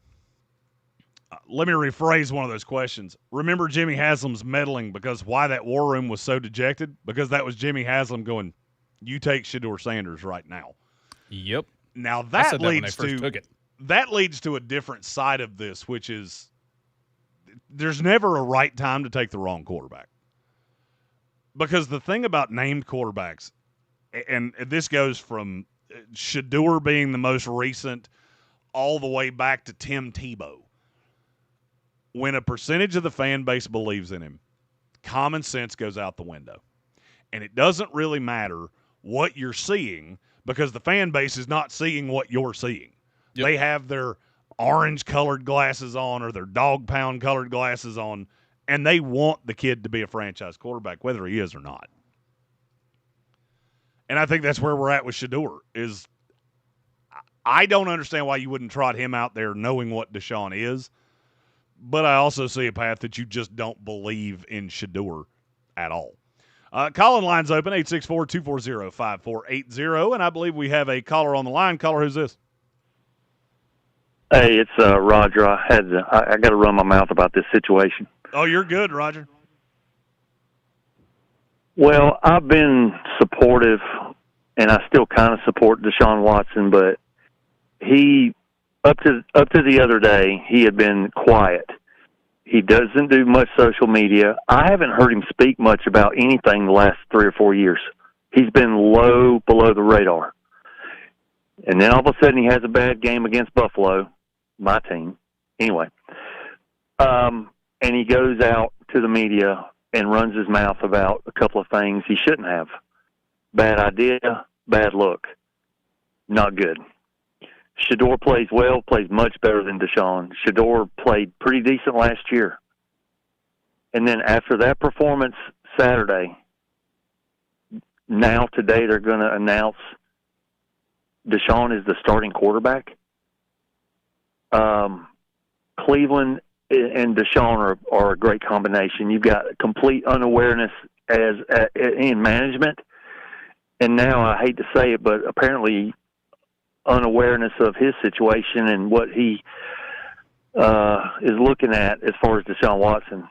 Let me rephrase one of those questions. Remember Jimmy Haslam's meddling because why that war room was so dejected? Because that was Jimmy Haslam going, you take Shedeur Sanders right now. Yep. Now that leads took it. That leads to a different side of this, which is there's never a right time to take the wrong quarterback. Because the thing about named quarterbacks, and this goes from Shedeur being the most recent all the way back to Tim Tebow. When a percentage of the fan base believes in him, common sense goes out the window. And it doesn't really matter what you're seeing because the fan base is not seeing what you're seeing. Yep. They have their orange-colored glasses on or their dog-pound-colored glasses on, and they want the kid to be a franchise quarterback, whether he is or not. And I think that's where we're at with Shedeur, is I don't understand why you wouldn't trot him out there knowing what Deshaun is. But I also see a path that you just don't believe in Shedeur at all. Calling line's open, 864-240-5480. And I believe we have a caller on the line. Caller, who's this? Hey, it's Roger. I got to run my mouth about this situation. Oh, you're good, Roger. Well, I've been supportive, and I still kind of support Deshaun Watson, but he up to the other day, he had been quiet. He doesn't do much social media. I haven't heard him speak much about anything the last 3 or 4 years. He's been low below the radar. And then all of a sudden he has a bad game against Buffalo, my team. Anyway. And he goes out to the media and runs his mouth about a couple of things he shouldn't have. Bad idea, bad look. Not good. Shedeur plays well, plays much better than Deshaun. Shedeur played pretty decent last year. And then after that performance Saturday, now today they're going to announce Deshaun is the starting quarterback. Cleveland and Deshaun are a great combination. You've got complete unawareness in management. And now, I hate to say it, but apparently unawareness of his situation and what he is looking at as far as Deshaun Watson.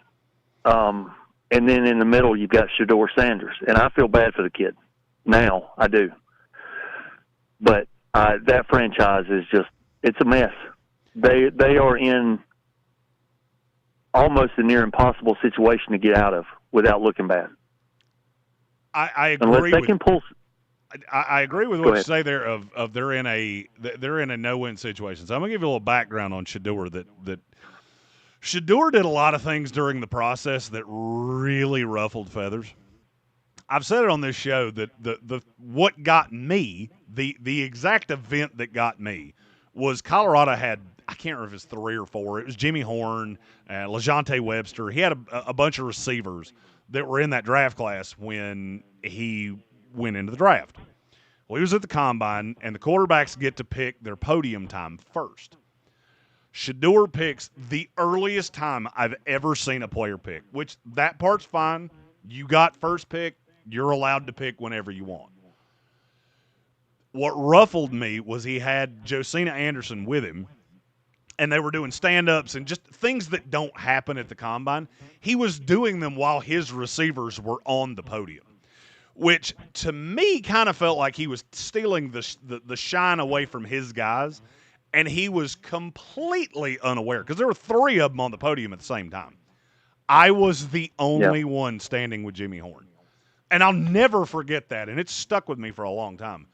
And then in the middle, you've got Shedeur Sanders. And I feel bad for the kid. Now, I do. But that franchise is just, it's a mess. They are in almost a near impossible situation to get out of without looking bad. I agree. Unless they can pull. I agree with what you say there. Of they're in a no-win situation. So I'm gonna give you a little background on Shedeur. That Shedeur did a lot of things during the process that really ruffled feathers. I've said it on this show that the what got me, the exact event that got me, was Colorado had, I can't remember if it's 3 or 4. It was Jimmy Horn, LaJohntay Webster. He had a bunch of receivers that were in that draft class when he went into the draft. Well, he was at the combine, and the quarterbacks get to pick their podium time first. Shedeur picks the earliest time I've ever seen a player pick, which that part's fine. You got first pick. You're allowed to pick whenever you want. What ruffled me was he had Josina Anderson with him, and they were doing stand-ups and just things that don't happen at the combine. He was doing them while his receivers were on the podium, which to me kind of felt like he was stealing the shine away from his guys, and he was completely unaware because there were 3 of them on the podium at the same time. I was the only one standing with Jimmy Horn, and I'll never forget that, and it's stuck with me for a long time.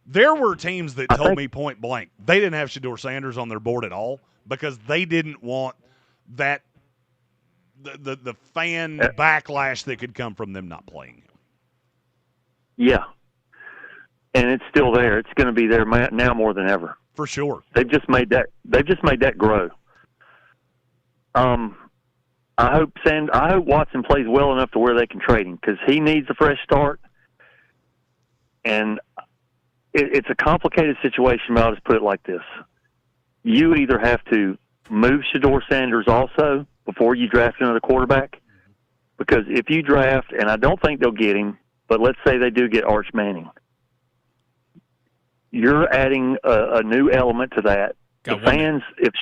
There were teams that told me point blank they didn't have Shedeur Sanders on their board at all because they didn't want that the fan backlash that could come from them not playing him. Yeah, and it's still there. It's going to be there now more than ever. For sure. They've just made that grow. I hope Watson plays well enough to where they can trade him because he needs a fresh start. And it's a complicated situation, but I'll just put it like this. You either have to move Shedeur Sanders also before you draft another quarterback, because if you draft, and I don't think they'll get him, but let's say they do get Arch Manning, you're adding a new element to that. The fans, if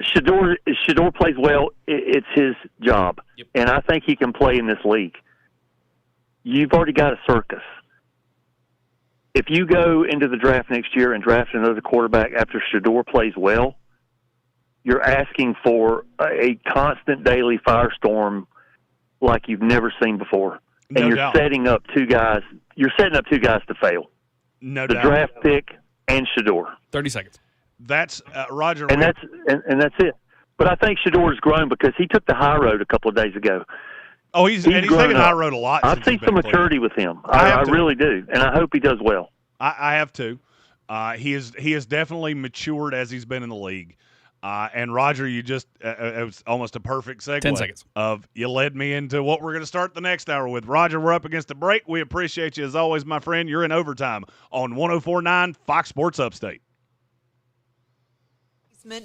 Shedeur plays well, it's his job. Yep. And I think he can play in this league. You've already got a circus. If you go into the draft next year and draft another quarterback after Shedeur plays well, you're asking for a constant daily firestorm like you've never seen before. And you're setting up two guys. You're setting up 2 guys to fail. No doubt. The draft pick and Shedeur. 30 seconds. That's Roger. And that's it. But I think Shedeur's grown because he took the high road a couple of days ago. Oh, he's taking the high road a lot. I've seen some maturity with him. I really do, and I hope he does well. I have too. He has definitely matured as he's been in the league. And Roger, you just it was almost a perfect segue. 10 seconds. You led me into what we're going to start the next hour with. Roger, we're up against the break. We appreciate you as always, my friend. You're in overtime on 104.9 Fox Sports Upstate.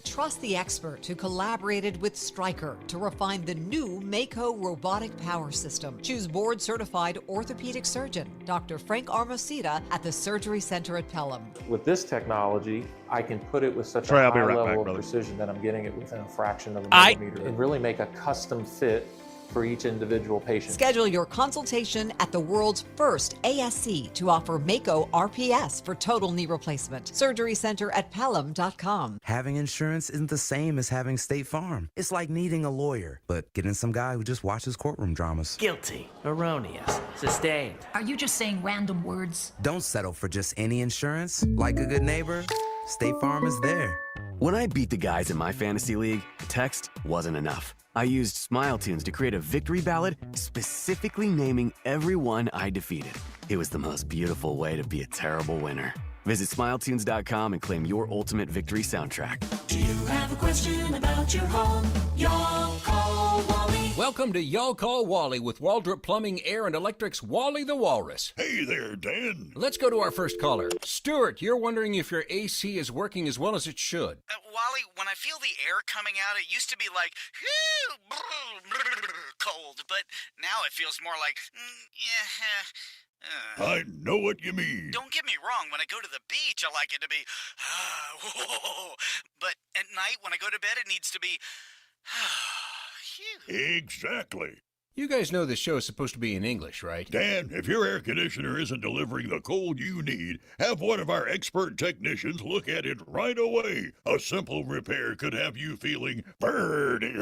Trust the expert who collaborated with Stryker to refine the new Mako robotic power system. Choose board-certified orthopedic surgeon, Dr. Frank Armacida at the Surgery Center at Pelham. With this technology, I can put it with such Trey, a high level of precision that I'm getting it within a fraction of a millimeter and really make a custom fit for each individual patient. Schedule your consultation at the world's first ASC to offer Mako RPS for total knee replacement. Surgery Center at Pelham.com. Having insurance isn't the same as having State Farm. It's like needing a lawyer, but getting some guy who just watches courtroom dramas. Guilty, erroneous, sustained. Are you just saying random words? Don't settle for just any insurance. Like a good neighbor, State Farm is there. When I beat the guys in my fantasy league, text wasn't enough. I used Smile Tunes to create a victory ballad specifically naming everyone I defeated. It was the most beautiful way to be a terrible winner. Visit SmileTunes.com and claim your ultimate victory soundtrack. Do you have a question about your home? Y'all call Wally. Welcome to Y'all Call Wally with Waldrop Plumbing, Air, and Electric's Wally the Walrus. Hey there, Dan. Let's go to our first caller. Stuart, you're wondering if your AC is working as well as it should. Wally, when I feel the air coming out, it used to be like, cold, but now it feels more like, I know what you mean. Don't get me wrong, when I go to the beach, I like it to be, but at night, when I go to bed, it needs to be, Exactly. You guys know this show is supposed to be in English, right? Dan, if your air conditioner isn't delivering the cold you need, have one of our expert technicians look at it right away. A simple repair could have you feeling hurdy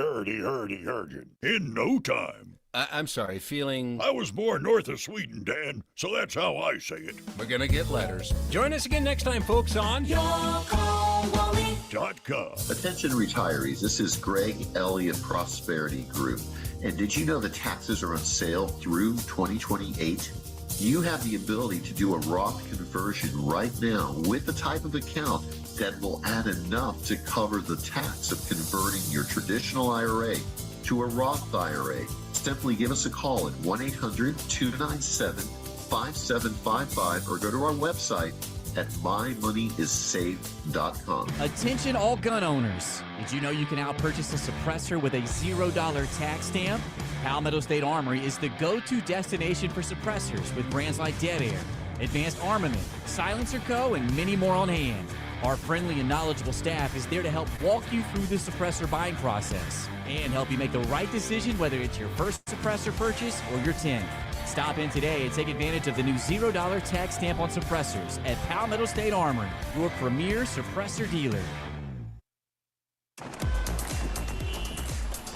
in no time. I'm sorry, feeling... I was born north of Sweden, Dan, so that's how I say it. We're gonna get letters. Join us again next time, folks, on... YallCallWally.com. Attention retirees, this is Greg Elliott Prosperity Group. And did you know the taxes are on sale through 2028? You have the ability to do a Roth conversion right now with the type of account that will add enough to cover the tax of converting your traditional IRA to a Roth IRA. Simply give us a call at 1-800-297-5755 or go to our website at mymoneyissaved.com. Attention all gun owners. Did you know you can out-purchase a suppressor with a $0 tax stamp? Palmetto State Armory is the go-to destination for suppressors with brands like Dead Air, Advanced Armament, Silencer Co., and many more on hand. Our friendly and knowledgeable staff is there to help walk you through the suppressor buying process and help you make the right decision whether it's your first suppressor purchase or your 10th. Stop in today and take advantage of the new $0 tax stamp on suppressors at Palmetto State Armory, your premier suppressor dealer.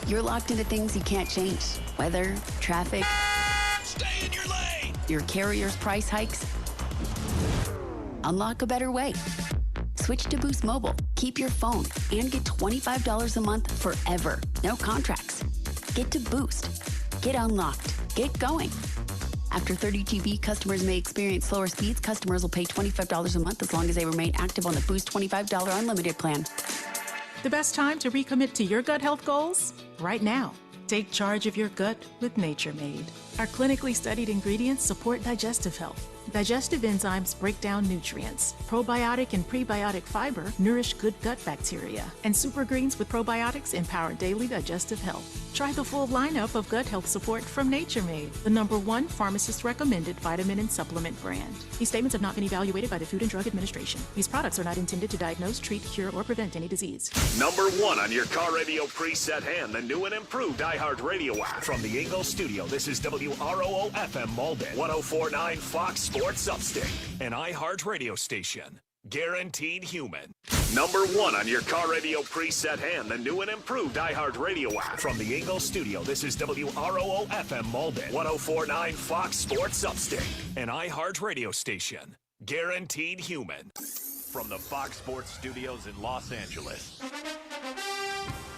You're locked into things you can't change. Weather, traffic. Stay in your lane! Your carrier's price hikes. Unlock a better way. Switch to Boost Mobile. Keep your phone and get $25 a month forever. No contracts. Get to Boost. Get unlocked. Get going. After 30 GB, customers may experience slower speeds. Customers will pay $25 a month as long as they remain active on the Boost $25 unlimited plan. The best time to recommit to your gut health goals? Right now. Take charge of your gut with Nature Made. Our clinically studied ingredients support digestive health. Digestive enzymes break down nutrients. Probiotic and prebiotic fiber nourish good gut bacteria. And super greens with probiotics empower daily digestive health. Try the full lineup of gut health support from Nature Made, the #1 pharmacist-recommended vitamin and supplement brand. These statements have not been evaluated by the Food and Drug Administration. These products are not intended to diagnose, treat, cure, or prevent any disease. #1 on your car radio preset and the new and improved iHeartRadio app. From the Ingalls studio, this is WROO-FM Malden, 104.9 Fox Sports Upstate, an iHeartRadio station. Guaranteed human. #1 on your car radio preset and the new and improved iHeartRadio app. From the Ingalls studio, this is WROO-FM Malden, 104.9 Fox Sports Upstate, an iHeartRadio station. Guaranteed human. From the Fox Sports studios in Los Angeles,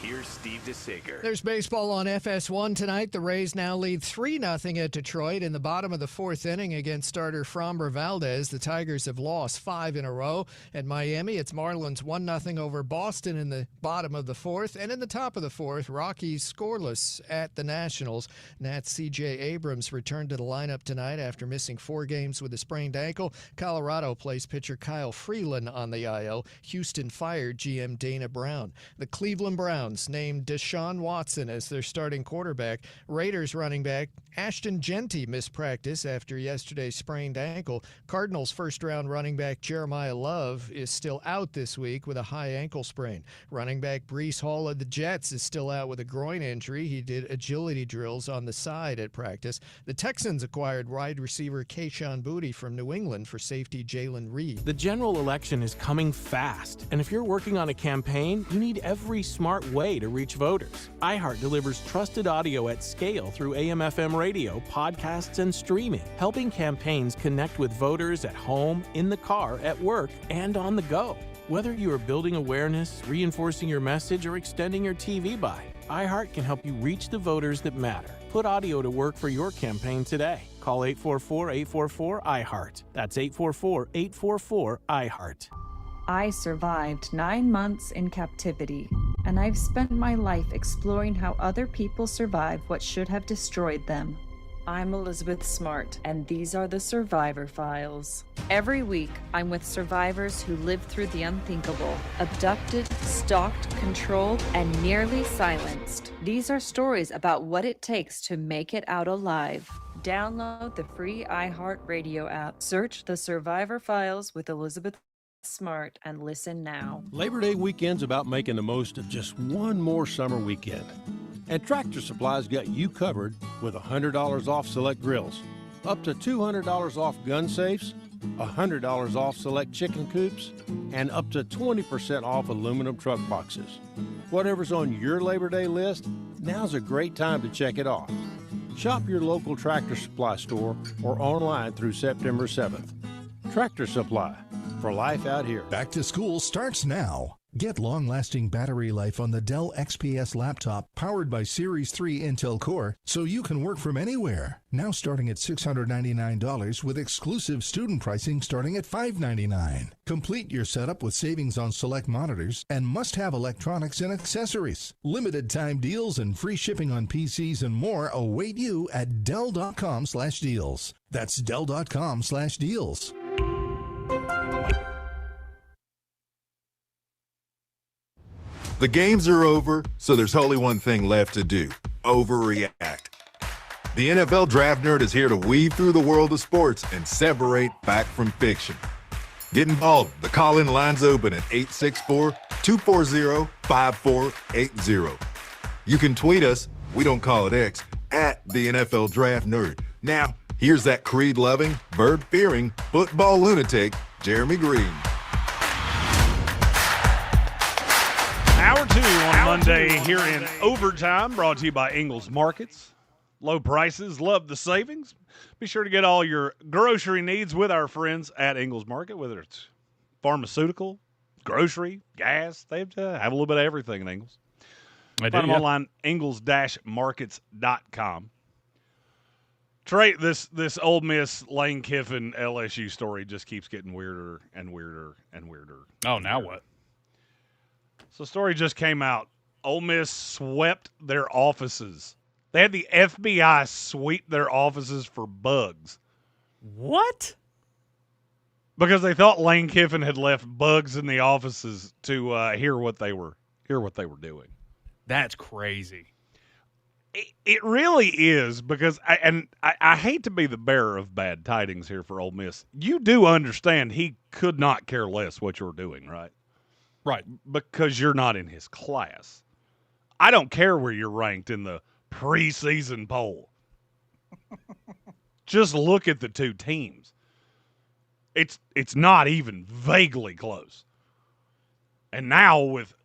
here's Steve DeSager. There's baseball on FS1 tonight. The Rays now lead 3-0 at Detroit in the bottom of the fourth inning against starter Framber Valdez. The Tigers have lost 5 in a row. At Miami, it's Marlins 1-0 over Boston in the bottom of the fourth. And in the top of the fourth, Rockies scoreless at the Nationals. Nats C.J. Abrams returned to the lineup tonight after missing 4 games with a sprained ankle. Colorado placed pitcher Kyle Freeland on the IL. Houston fired GM Dana Brown. The Cleveland Browns named Deshaun Watson as their starting quarterback. Raiders running back Ashton Genty missed practice after yesterday's sprained ankle. Cardinals first-round running back Jeremiah Love is still out this week with a high ankle sprain. Running back Breece Hall of the Jets is still out with a groin injury. He did agility drills on the side at practice. The Texans acquired wide receiver Kayshon Boutte from New England for safety Jalen Reed. The general election is coming fast, and if you're working on a campaign, you need every smart way to reach voters. iHeart delivers trusted audio at scale through AM/FM radio, podcasts, and streaming, helping campaigns connect with voters at home, in the car, at work, and on the go. Whether you are building awareness, reinforcing your message, or extending your TV buy, iHeart can help you reach the voters that matter. Put audio to work for your campaign today. Call 844-844-iHeart. That's 844-844-iHeart. I survived 9 months in captivity, and I've spent my life exploring how other people survive what should have destroyed them. I'm Elizabeth Smart, and these are the Survivor Files. Every week, I'm with survivors who lived through the unthinkable, abducted, stalked, controlled, and nearly silenced. These are stories about what it takes to make it out alive. Download the free iHeartRadio app. Search the Survivor Files with Elizabeth Smart and listen now. Labor Day weekend's about making the most of just one more summer weekend. And Tractor Supply's got you covered with $100 off select grills, up to $200 off gun safes, $100 off select chicken coops, and up to 20% off aluminum truck boxes. Whatever's on your Labor Day list, now's a great time to check it off. Shop your local Tractor Supply store or online through September 7th. Tractor Supply, for life out here. Back to school starts now. Get long-lasting battery life on the Dell XPS laptop powered by Series 3 Intel Core so you can work from anywhere. Now starting at $699 with exclusive student pricing starting at $599. Complete your setup with savings on select monitors and must-have electronics and accessories. Limited time deals and free shipping on PCs and more await you at Dell.com/deals. That's Dell.com/deals. The games are over, so there's only one thing left to do: overreact. The NFL Draft Nerd is here to weave through the world of sports and separate fact from fiction. Get involved. The call-in line's open at 864-240-5480. You can tweet us, we don't call it X, at the NFL Draft Nerd. Now, here's that creed-loving, bird-fearing, football lunatic, Jeremy Greene. Hour 2 on Monday here in Overtime, brought to you by Ingles Markets. Low prices, love the savings. Be sure to get all your grocery needs with our friends at Ingles Market, whether it's pharmaceutical, grocery, gas. They have a little bit of everything in Ingles. Find them online, ingles-markets.com. Trey, this Ole Miss Lane Kiffin LSU story just keeps getting weirder and weirder and weirder. Oh, now what? So, story just came out. Ole Miss swept their offices. They had the FBI sweep their offices for bugs. What? Because they thought Lane Kiffin had left bugs in the offices to hear what they were doing. That's crazy. It really is, because I hate to be the bearer of bad tidings here for Ole Miss. You do understand he could not care less what you're doing, right? Right. Because you're not in his class. I don't care where you're ranked in the preseason poll. Just look at the two teams. It's not even vaguely close. And now with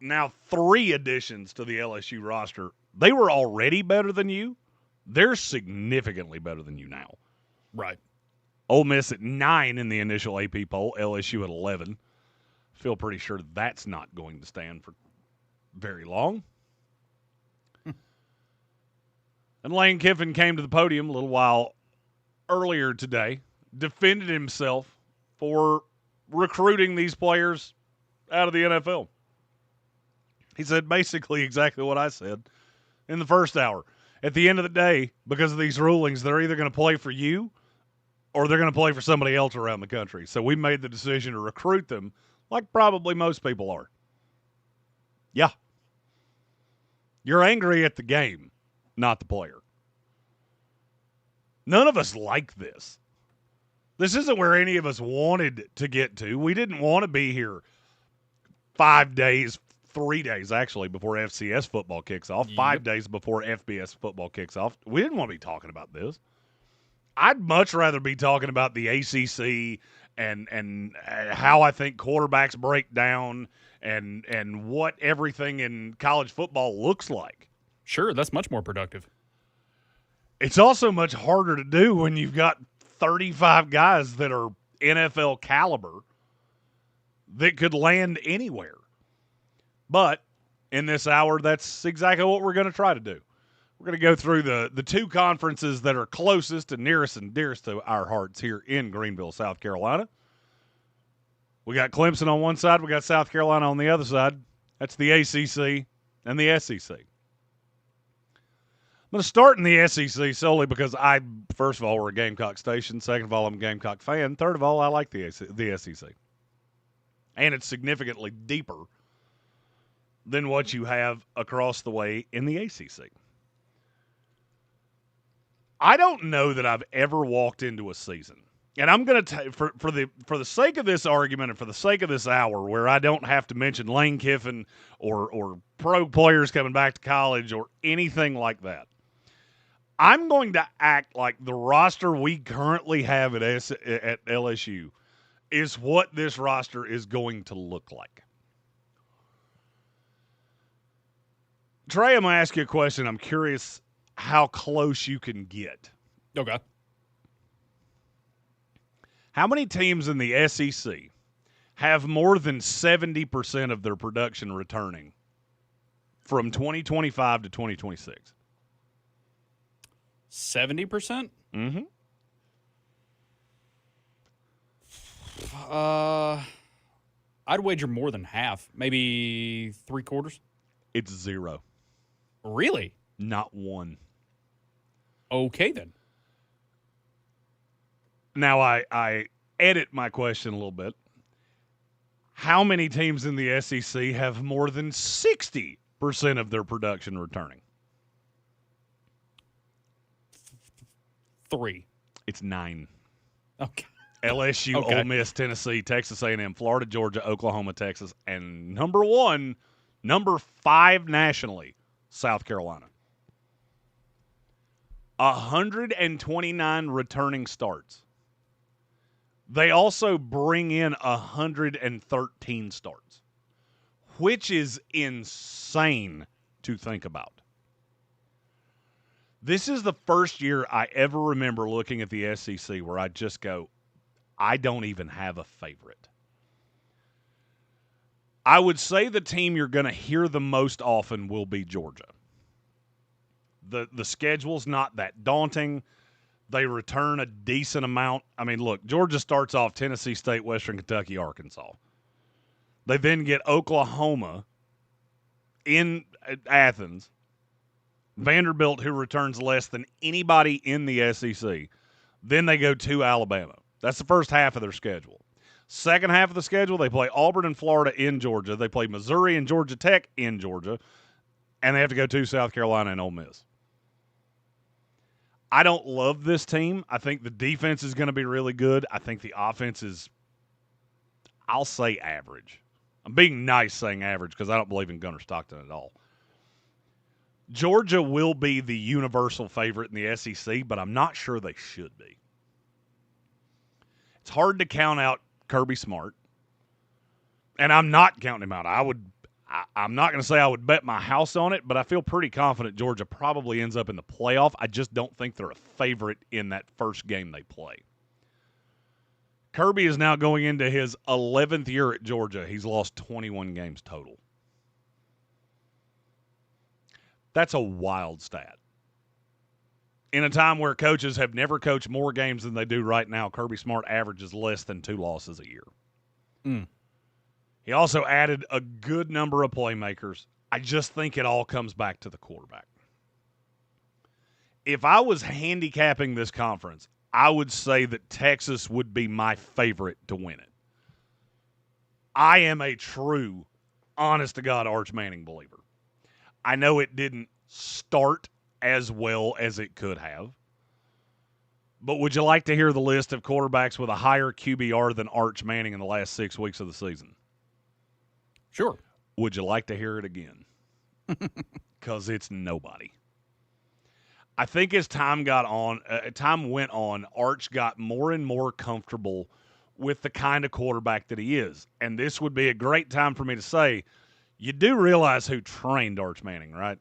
3 additions to the LSU roster, they were already better than you. They're significantly better than you now. Right. Ole Miss at 9 in the initial AP poll, LSU at 11. Feel pretty sure that's not going to stand for very long. And Lane Kiffin came to the podium a little while earlier today, defended himself for recruiting these players out of the NFL. He said basically exactly what I said in the first hour. At the end of the day, because of these rulings, they're either going to play for you or they're going to play for somebody else around the country. So we made the decision to recruit them like probably most people are. Yeah. You're angry at the game, not the player. None of us like this. This isn't where any of us wanted to get to. We didn't want to be here 5 days, 3 days actually, before FCS football kicks off, 5 days before FBS football kicks off. We didn't want to be talking about this. I'd much rather be talking about the ACC and how I think quarterbacks break down and what everything in college football looks like. Sure, that's much more productive. It's also much harder to do when you've got 35 guys that are NFL caliber that could land anywhere. But in this hour, that's exactly what we're going to try to do. We're going to go through the 2 conferences that are closest and nearest and dearest to our hearts here in Greenville, South Carolina. We got Clemson on one side. We got South Carolina on the other side. That's the ACC and the SEC. I'm going to start in the SEC solely because first of all, we're a Gamecock station. Second of all, I'm a Gamecock fan. Third of all, I like the SEC. And it's significantly deeper than what you have across the way in the ACC. I don't know that I've ever walked into a season, and I'm going to for the sake of this argument and for the sake of this hour, where I don't have to mention Lane Kiffin or pro players coming back to college or anything like that. I'm going to act like the roster we currently have at LSU is what this roster is going to look like. Trey, I'm going to ask you a question. I'm curious how close you can get. Okay. How many teams in the SEC have more than 70% of their production returning from 2025 to 2026? 70%? Mm-hmm. I'd wager more than half, maybe 3/4. It's 0. Really? Not one. Okay, then. Now, I edit my question a little bit. How many teams in the SEC have more than 60% of their production returning? 3. It's 9. Okay. LSU, Okay. Ole Miss, Tennessee, Texas A&M, Florida, Georgia, Oklahoma, Texas, and number 5 nationally, South Carolina. 129 returning starts. They also bring in 113 starts, which is insane to think about. This is the first year I ever remember looking at the SEC where I just go, I don't even have a favorite. I would say the team you're going to hear the most often will be Georgia. The schedule's not that daunting. They return a decent amount. I mean, look, Georgia starts off Tennessee State, Western Kentucky, Arkansas. They then get Oklahoma in Athens, Vanderbilt, who returns less than anybody in the SEC. Then they go to Alabama. That's the first half of their schedule. Second half of the schedule, they play Auburn and Florida in Georgia. They play Missouri and Georgia Tech in Georgia. And they have to go to South Carolina and Ole Miss. I don't love this team. I think the defense is going to be really good. I think the offense is, I'll say average. I'm being nice saying average because I don't believe in Gunnar Stockton at all. Georgia will be the universal favorite in the SEC, but I'm not sure they should be. It's hard to count out Kirby Smart, and I'm not counting him out. I'm not going to say I would bet my house on it, but I feel pretty confident Georgia probably ends up in the playoff. I just don't think they're a favorite in that first game they play. Kirby is now going into his 11th year at Georgia. He's lost 21 games total. That's a wild stat. In a time where coaches have never coached more games than they do right now, Kirby Smart averages less than 2 losses a year. Mm. He also added a good number of playmakers. I just think it all comes back to the quarterback. If I was handicapping this conference, I would say that Texas would be my favorite to win it. I am a true, honest-to-God Arch Manning believer. I know it didn't start as well as it could have. But would you like to hear the list of quarterbacks with a higher QBR than Arch Manning in the last 6 weeks of the season? Sure. Would you like to hear it again? Because it's nobody. I think as time went on, Arch got more and more comfortable with the kind of quarterback that he is. And this would be a great time for me to say, you do realize who trained Arch Manning, right?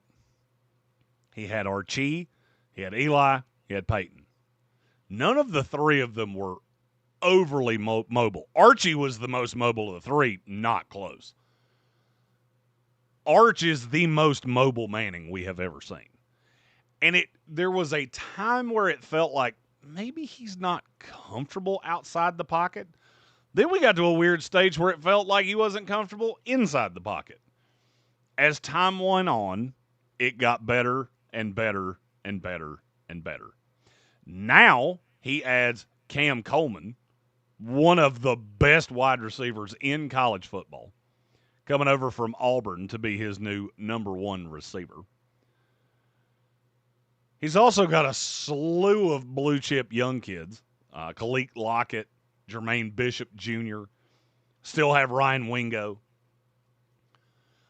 He had Archie, he had Eli, he had Peyton. None of the three of them were overly mobile. Archie was the most mobile of the three, not close. Arch is the most mobile Manning we have ever seen. And there was a time where it felt like maybe he's not comfortable outside the pocket. Then we got to a weird stage where it felt like he wasn't comfortable inside the pocket. As time went on, it got better and better and better and better. Now he adds Cam Coleman, one of the best wide receivers in college football, coming over from Auburn to be his new number 1 receiver. He's also got a slew of blue-chip young kids. Khalil Lockett, Jermaine Bishop Jr., still have Ryan Wingo.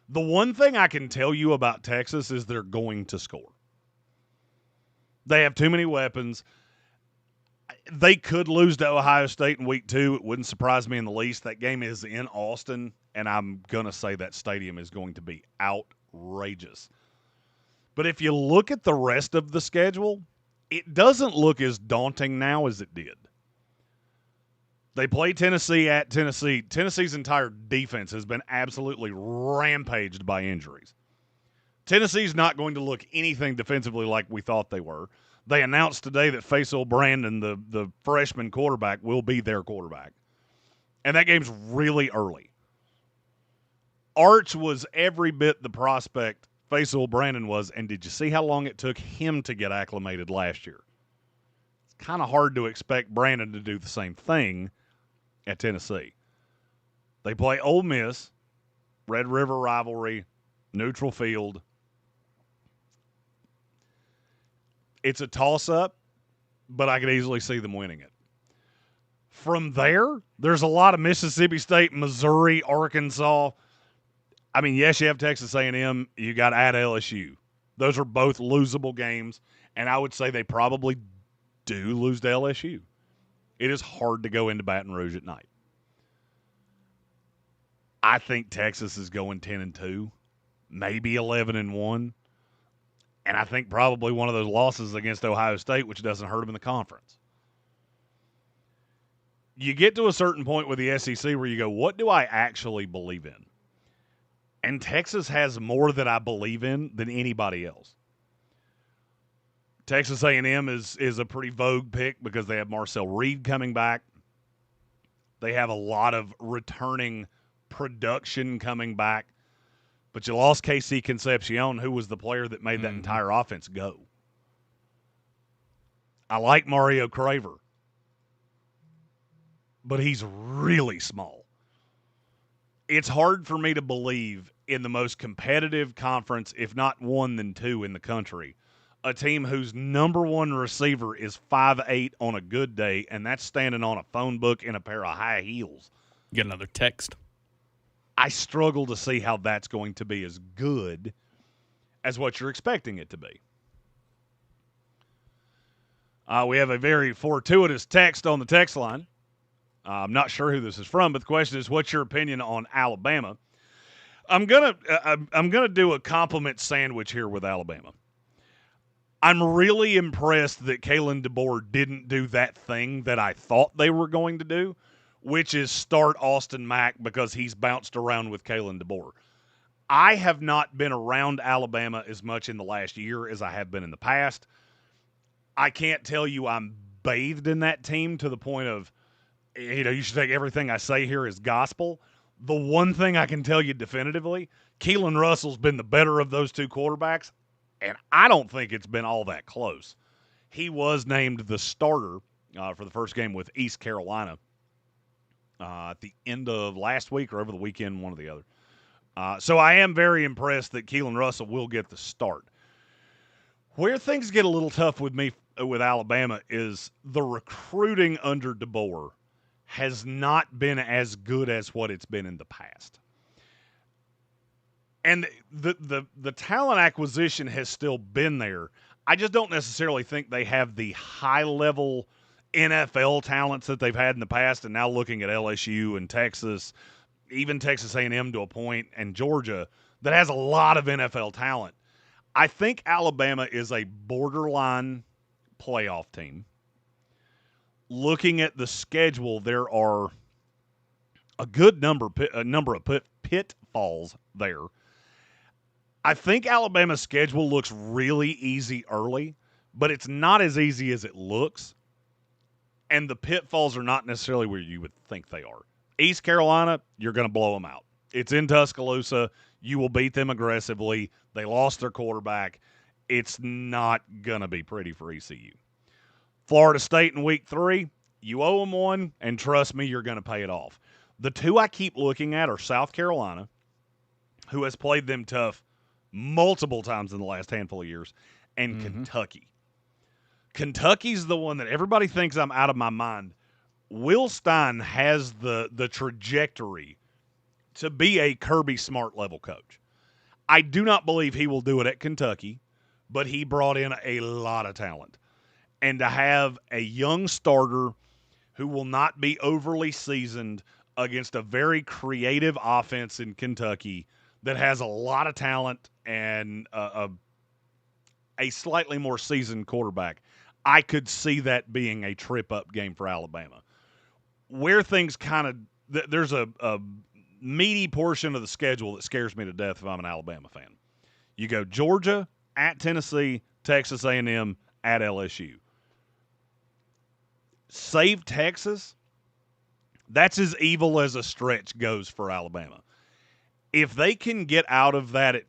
The one thing I can tell you about Texas is they're going to score. They have too many weapons. They could lose to Ohio State in week 2. It wouldn't surprise me in the least. That game is in Austin, and I'm going to say that stadium is going to be outrageous. But if you look at the rest of the schedule, it doesn't look as daunting now as it did. They play Tennessee at Tennessee. Tennessee's entire defense has been absolutely rampaged by injuries. Tennessee's not going to look anything defensively like we thought they were. They announced today that Faisal Brandon, the freshman quarterback, will be their quarterback. And that game's really early. Arch was every bit the prospect Faisal Brandon was, and did you see how long it took him to get acclimated last year? It's kind of hard to expect Brandon to do the same thing at Tennessee. They play Ole Miss, Red River rivalry, neutral field. It's a toss-up, but I could easily see them winning it. From there, there's a lot of Mississippi State, Missouri, Arkansas. I mean, yes, you have Texas A&M. You got at LSU. Those are both losable games, and I would say they probably do lose to LSU. It is hard to go into Baton Rouge at night. I think Texas is going 10-2, maybe 11-1. And I think probably one of those losses against Ohio State, which doesn't hurt them in the conference. You get to a certain point with the SEC where you go, what do I actually believe in? And Texas has more that I believe in than anybody else. Texas A&M is a pretty vogue pick because they have Marcel Reed coming back. They have a lot of returning production coming back. But you lost KC Concepcion, who was the player that made that entire offense go. I like Mario Craver, but he's really small. It's hard for me to believe in the most competitive conference, if not one then two in the country, a team whose number one receiver is 5'8" on a good day, and that's standing on a phone book in a pair of high heels. Get another text. I struggle to see how that's going to be as good as what you're expecting it to be. We have a very fortuitous text on the text line. I'm not sure who this is from, but the question is, what's your opinion on Alabama? I'm gonna do a compliment sandwich here with Alabama. I'm really impressed that Kalen DeBoer didn't do that thing that I thought they were going to do, which is start Austin Mack because he's bounced around with Kalen DeBoer. I have not been around Alabama as much in the last year as I have been in the past. I can't tell you I'm bathed in that team to the point of, you should take everything I say here as gospel. The one thing I can tell you definitively, Keelan Russell's been the better of those two quarterbacks, and I don't think it's been all that close. He was named the starter for the first game with East Carolina at the end of last week or over the weekend, one or the other. So I am very impressed that Keelan Russell will get the start. Where things get a little tough with me with Alabama is the recruiting under DeBoer has not been as good as what it's been in the past. And the talent acquisition has still been there. I just don't necessarily think they have the high-level NFL talents that they've had in the past, and now looking at LSU and Texas, even Texas A&M to a point, and Georgia, that has a lot of NFL talent. I think Alabama is a borderline playoff team. Looking at the schedule, there are a good number of pitfalls there. I think Alabama's schedule looks really easy early, but it's not as easy as it looks. And the pitfalls are not necessarily where you would think they are. East Carolina, you're going to blow them out. It's in Tuscaloosa. You will beat them aggressively. They lost their quarterback. It's not going to be pretty for ECU. Florida State in week 3, you owe them one, and trust me, you're going to pay it off. The two I keep looking at are South Carolina, who has played them tough multiple times in the last handful of years, and Kentucky. Kentucky's the one that everybody thinks I'm out of my mind. Will Stein has the trajectory to be a Kirby Smart level coach. I do not believe he will do it at Kentucky, but he brought in a lot of talent. And to have a young starter who will not be overly seasoned against a very creative offense in Kentucky that has a lot of talent and a slightly more seasoned quarterback, I could see that being a trip-up game for Alabama. where things kind of there's a meaty portion of the schedule that scares me to death if I'm an Alabama fan. You go Georgia, at Tennessee, Texas A&M, at LSU. Save Texas. That's as evil as a stretch goes for Alabama. If they can get out of that at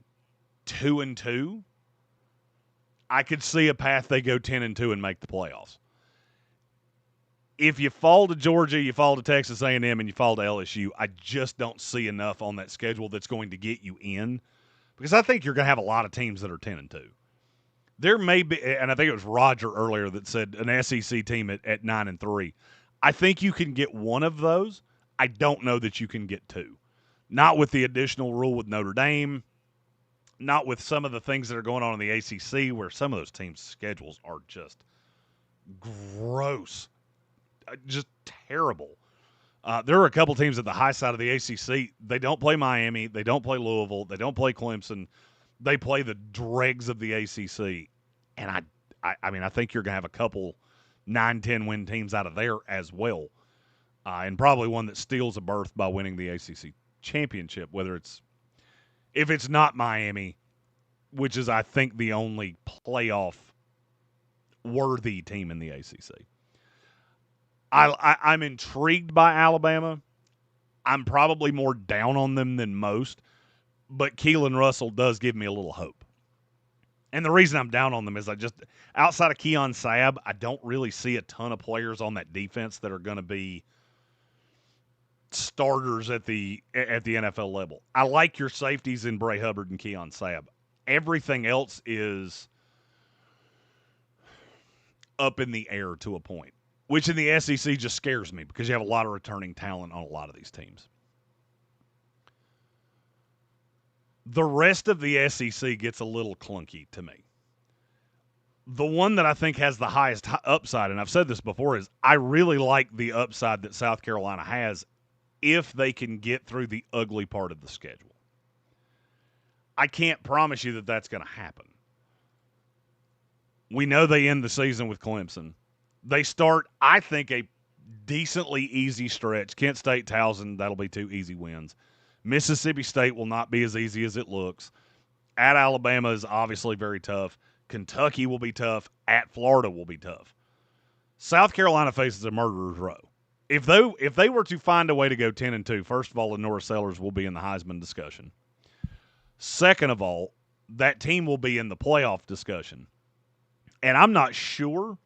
2-2, I could see a path they go 10-2 and make the playoffs. If you fall to Georgia, you fall to Texas A&M, and you fall to LSU, I just don't see enough on that schedule that's going to get you in, because I think you're going to have a lot of teams that are 10-2. There may be, and I think it was Roger earlier that said an SEC team at 9-3. I think you can get one of those. I don't know that you can get two. Not with the additional rule with Notre Dame, not with some of the things that are going on in the ACC, where some of those teams' schedules are just gross, just terrible. There are a couple teams at the high side of the ACC. They don't play Miami. They don't play Louisville. They don't play Clemson. They play the dregs of the ACC. And I think you're going to have a couple 9-10 win teams out of there as well. And probably one that steals a berth by winning the ACC championship, if it's not Miami, which is, I think, the only playoff-worthy team in the ACC. I'm intrigued by Alabama. I'm probably more down on them than most, but Keelan Russell does give me a little hope. And the reason I'm down on them is outside of Keon Sabb, I don't really see a ton of players on that defense that are going to be starters at the NFL level. I like your safeties in Bray Hubbard and Keon Sabb. Everything else is up in the air to a point, which in the SEC just scares me because you have a lot of returning talent on a lot of these teams. The rest of the SEC gets a little clunky to me. The one that I think has the highest upside, and I've said this before, is I really like the upside that South Carolina has if they can get through the ugly part of the schedule. I can't promise you that that's going to happen. We know they end the season with Clemson. They start, I think, a decently easy stretch. Kent State, Towson, that'll be 2 easy wins. Mississippi State will not be as easy as it looks. At Alabama is obviously very tough. Kentucky will be tough. At Florida will be tough. South Carolina faces a murderer's row. If they were to find a way to go 10-2, first of all, the Norris Sellers will be in the Heisman discussion. Second of all, that team will be in the playoff discussion. And I'm not sure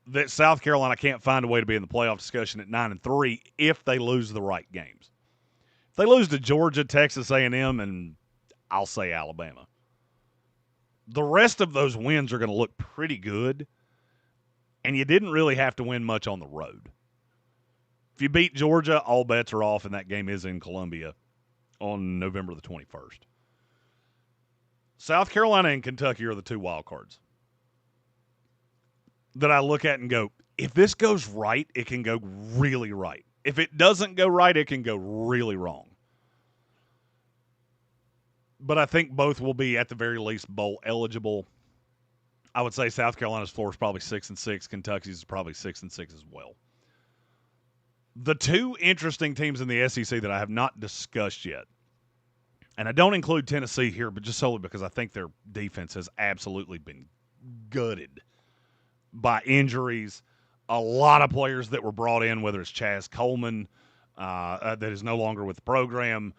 that South Carolina can't find a way to be in the playoff discussion at 9-3 if they lose the right games. If they lose to Georgia, Texas A&M, and I'll say Alabama, the rest of those wins are going to look pretty good, and you didn't really have to win much on the road. If you beat Georgia, all bets are off, and that game is in Columbia on November the 21st. South Carolina and Kentucky are the 2 wild cards that I look at and go, if this goes right, it can go really right. If it doesn't go right, it can go really wrong. But I think both will be, at the very least, bowl eligible. I would say South Carolina's floor is probably 6-6. Kentucky's is probably 6-6 as well. The 2 interesting teams in the SEC that I have not discussed yet, and I don't include Tennessee here, but just solely because I think their defense has absolutely been gutted by injuries. A lot of players that were brought in, whether it's Chaz Coleman, that is no longer with the program,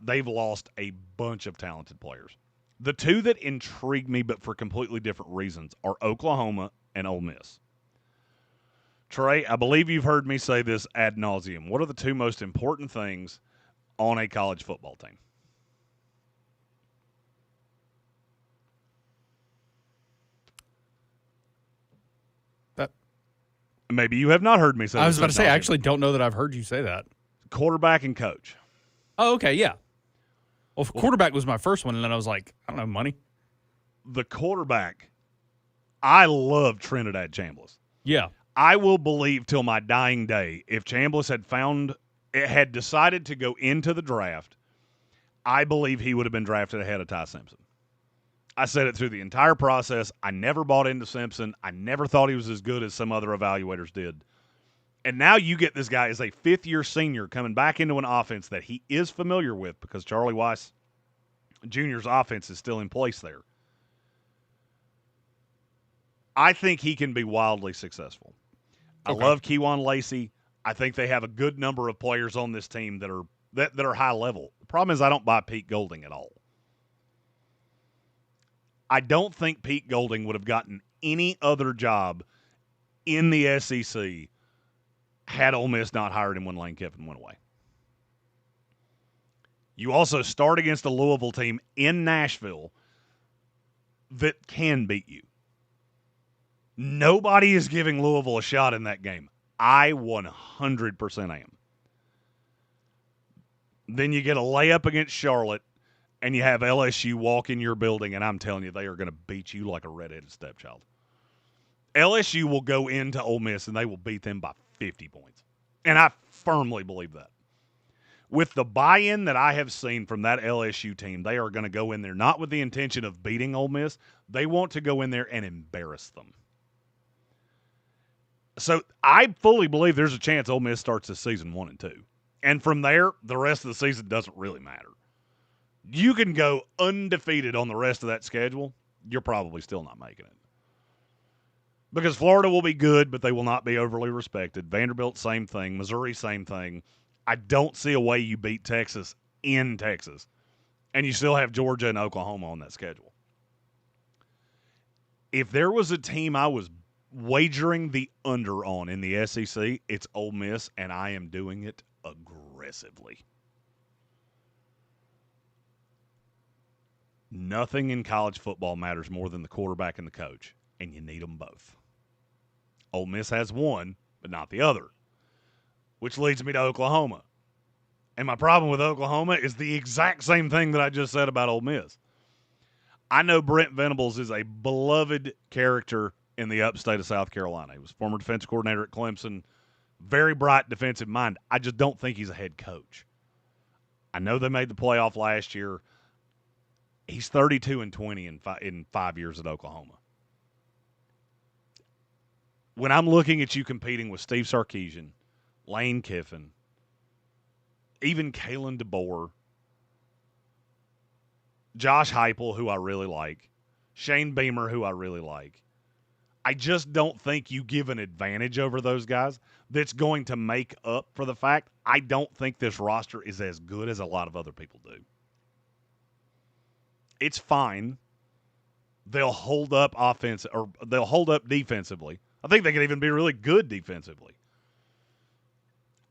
they've lost a bunch of talented players. The 2 that intrigue me, but for completely different reasons, are Oklahoma and Ole Miss. Trey, I believe you've heard me say this ad nauseum. What are the 2 most important things on a college football team? Maybe you have not heard me say that. I was about to say, I actually don't know that I've heard you say that. Quarterback and coach. Oh, okay, yeah. Well, quarterback was my first one, and then I was like, I don't know, money. The quarterback, I love Trinidad Chambliss. Yeah. I will believe till my dying day, if Chambliss had decided to go into the draft, I believe he would have been drafted ahead of Ty Simpson. I said it through the entire process. I never bought into Simpson. I never thought he was as good as some other evaluators did. And now you get this guy as a fifth-year senior coming back into an offense that he is familiar with because Charlie Weiss Jr.'s offense is still in place there. I think he can be wildly successful. I love Kejuan Lacey. I think they have a good number of players on this team that are high level. The problem is I don't buy Pete Golding at all. I don't think Pete Golding would have gotten any other job in the SEC had Ole Miss not hired him when Lane Kiffin went away. You also start against a Louisville team in Nashville that can beat you. Nobody is giving Louisville a shot in that game. I 100% am. Then you get a layup against Charlotte, and you have LSU walk in your building, and I'm telling you, they are going to beat you like a redheaded stepchild. LSU will go into Ole Miss, and they will beat them by 50 points. And I firmly believe that. With the buy-in that I have seen from that LSU team, they are going to go in there not with the intention of beating Ole Miss. They want to go in there and embarrass them. So I fully believe there's a chance Ole Miss starts this season 1-2. And from there, the rest of the season doesn't really matter. You can go undefeated on the rest of that schedule. You're probably still not making it. Because Florida will be good, but they will not be overly respected. Vanderbilt, same thing. Missouri, same thing. I don't see a way you beat Texas in Texas. And you still have Georgia and Oklahoma on that schedule. If there was a team I was wagering the under on in the SEC, it's Ole Miss, and I am doing it aggressively. Nothing in college football matters more than the quarterback and the coach, and you need them both. Ole Miss has one, but not the other, which leads me to Oklahoma. And my problem with Oklahoma is the exact same thing that I just said about Ole Miss. I know Brent Venables is a beloved character in the upstate of South Carolina. He was former defensive coordinator at Clemson, very bright defensive mind. I just don't think he's a head coach. I know they made the playoff last year. He's 32-20 in 5 years at Oklahoma. When I'm looking at you competing with Steve Sarkisian, Lane Kiffin, even Kalen DeBoer, Josh Heupel, who I really like, Shane Beamer, who I really like, I just don't think you give an advantage over those guys that's going to make up for the fact I don't think this roster is as good as a lot of other people do. It's fine. They'll hold up they'll hold up defensively. I think they could even be really good defensively.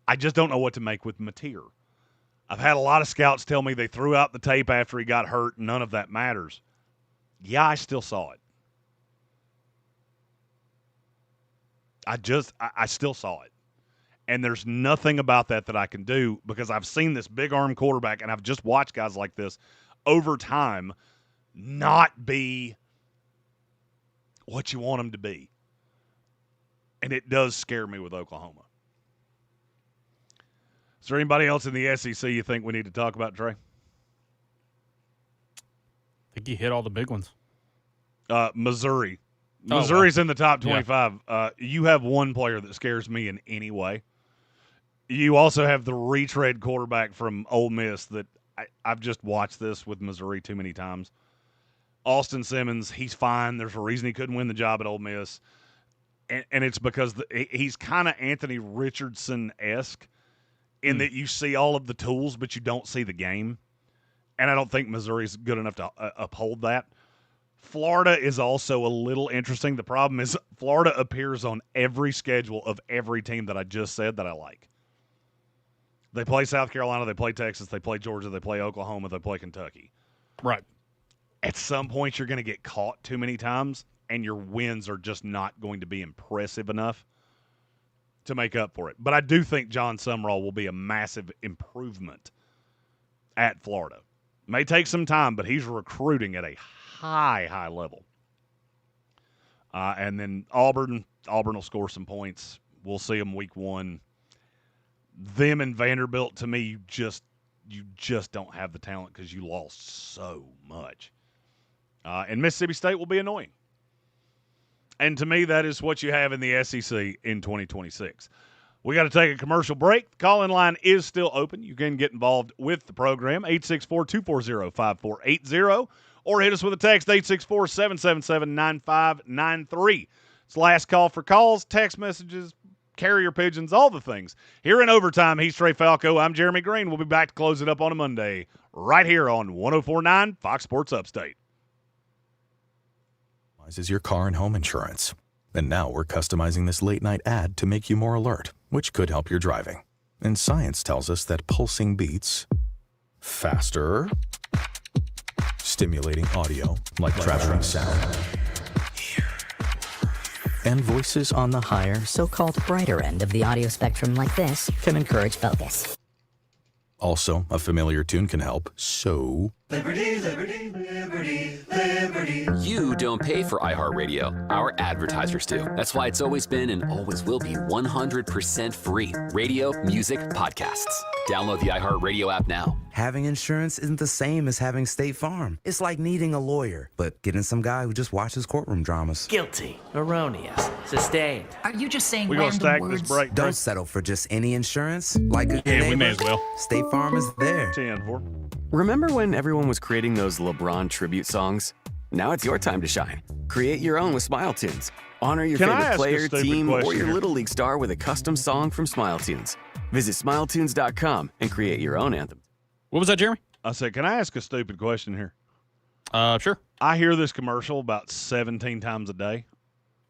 I just don't know what to make with Mateer. I've had a lot of scouts tell me they threw out the tape after he got hurt and none of that matters. Yeah, I still saw it. I still saw it. And there's nothing about that I can do because I've seen this big arm quarterback and I've just watched guys like this over time not be what you want them to be. And it does scare me with Oklahoma. Is there anybody else in the SEC you think we need to talk about, Trey? I think you hit all the big ones. Missouri. Missouri's in the top 25. Yeah. You have one player that scares me in any way. You also have the retread quarterback from Ole Miss that I've just watched this with Missouri too many times. Austin Simmons, he's fine. There's a reason he couldn't win the job at Ole Miss. And it's because he's kind of Anthony Richardson-esque in that you see all of the tools, but you don't see the game. And I don't think Missouri's good enough to uphold that. Florida is also a little interesting. The problem is Florida appears on every schedule of every team that I just said that I like. They play South Carolina, they play Texas, they play Georgia, they play Oklahoma, they play Kentucky. Right. At some point, you're going to get caught too many times, and your wins are just not going to be impressive enough to make up for it. But I do think John Sumrall will be a massive improvement at Florida. May take some time, but he's recruiting at a high level. And then Auburn will score some points. We'll see them week one. Them and Vanderbilt, to me, you just don't have the talent because you lost so much. And Mississippi State will be annoying. And to me, that is what you have in the SEC in 2026. We got to take a commercial break. The call-in line is still open. You can get involved with the program, 864-240-5480, or hit us with a text, 864-777-9593. It's last call for calls, text messages, carrier pigeons, all the things. Here in overtime, he's Trey Falco. I'm Jeremy Greene. We'll be back to close it up on a Monday right here on 104.9 Fox Sports Upstate. Is your car and home insurance. And now we're customizing this late-night ad to make you more alert, which could help your driving. And science tells us that pulsing beats faster, stimulating audio like traveling sound, and voices on the higher, so-called brighter end of the audio spectrum like this can encourage focus. Also, a familiar tune can help, so... Liberty, liberty, liberty, liberty. You don't pay for iHeartRadio. Our advertisers do. That's why it's always been and always will be 100% free. Radio, music, podcasts. Download the iHeartRadio app now. Having insurance isn't the same as having State Farm. It's like needing a lawyer, but getting some guy who just watches courtroom dramas. Guilty, erroneous, sustained. Are you just saying We're gonna stack this break. Don't settle for just any insurance. Like good Yeah, we may neighbors, as well. State Farm is there. 10-4. Remember when everyone was creating those LeBron tribute songs? Now it's your time to shine. Create your own with Smile Tunes. Honor your Can I favorite ask a player, stupid team, or question your here? Little League star with a custom song from Smile Tunes. Visit smiletunes.com and create your own anthem. What was that, Jeremy? I said, can I ask a stupid question here? Sure. I hear this commercial about 17 times a day.